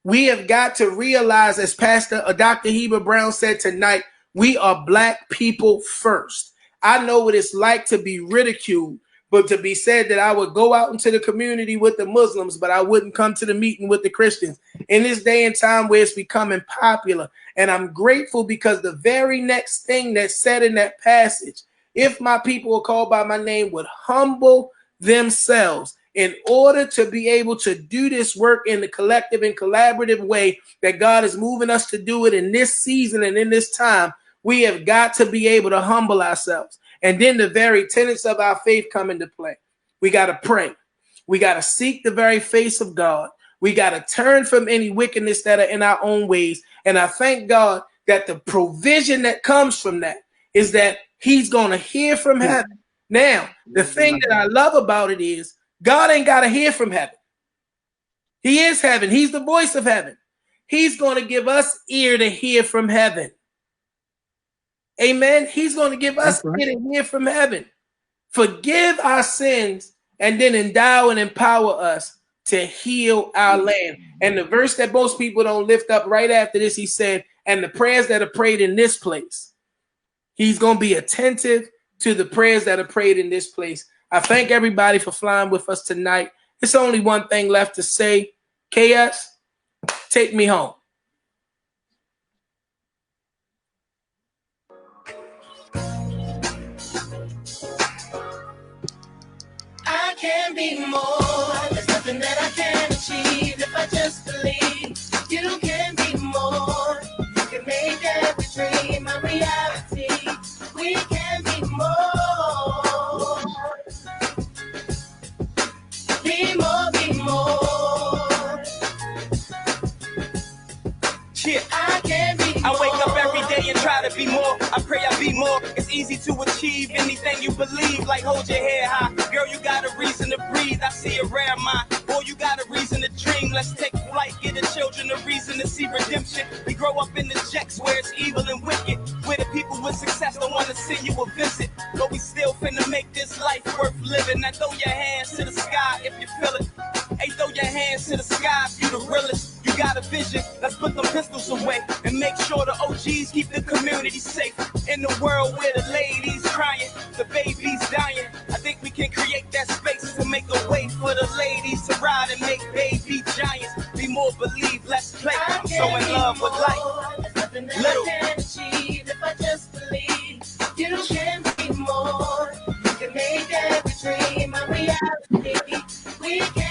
We have got to realize, as Pastor Dr. Heber Brown said tonight, we are Black people first. I know what it's like to be ridiculed, but to be said that I would go out into the community with the Muslims, but I wouldn't come to the meeting with the Christians. In this day and time where it's becoming popular, and I'm grateful because the very next thing that's said in that passage, if my people are called by my name, would humble themselves in order to be able to do this work in the collective and collaborative way that God is moving us to do it in this season and in this time, we have got to be able to humble ourselves. And then the very tenets of our faith come into play. We got to pray. We got to seek the very face of God. We got to turn from any wickedness that are in our own ways. And I thank God that the provision that comes from that is that He's going to hear from heaven. Now, the thing that I love about it is God ain't got to hear from heaven. He is heaven. He's the voice of heaven. He's going to give us ear to hear from heaven. Amen. He's going to give us ear to hear from heaven. Forgive our sins and then endow and empower us to heal our land. And the verse that most people don't lift up right after this, he said, and the prayers that are prayed in this place. He's going to be attentive to the prayers that are prayed in this place. I thank everybody for flying with us tonight. It's only one thing left to say. KS, take me home. I can be more. There's nothing that I can't achieve if I just believe. You can be more. You can make every dream a reality. We can be more. Be more, be more. Yeah. I can be more. I wake up every day and try to be more. I pray I be more. It's easy to achieve anything you believe. Like hold your head high. Girl, you got a reason to breathe. I see a rare mind. Boy, you got a reason to dream. Let's take flight. Get the children a reason to see redemption. We grow up in the jacks where it's evil and wicked. Where the people with success don't want to send you a visit. But we still finna make this life worth living. Now throw your hands to the sky if you feel it. Hey, throw your hands to the sky if you the realest. You got a vision, let's put them pistols away and make sure the OGs keep the community safe. In the world where the ladies crying, the babies dying, I think we can create that space to make a way for the ladies to ride and make baby giants. Be more, believe, let's play. I'm so in love with life. There's nothing that I can achieve if I just believe. You can be more. You can make every dream a reality. we can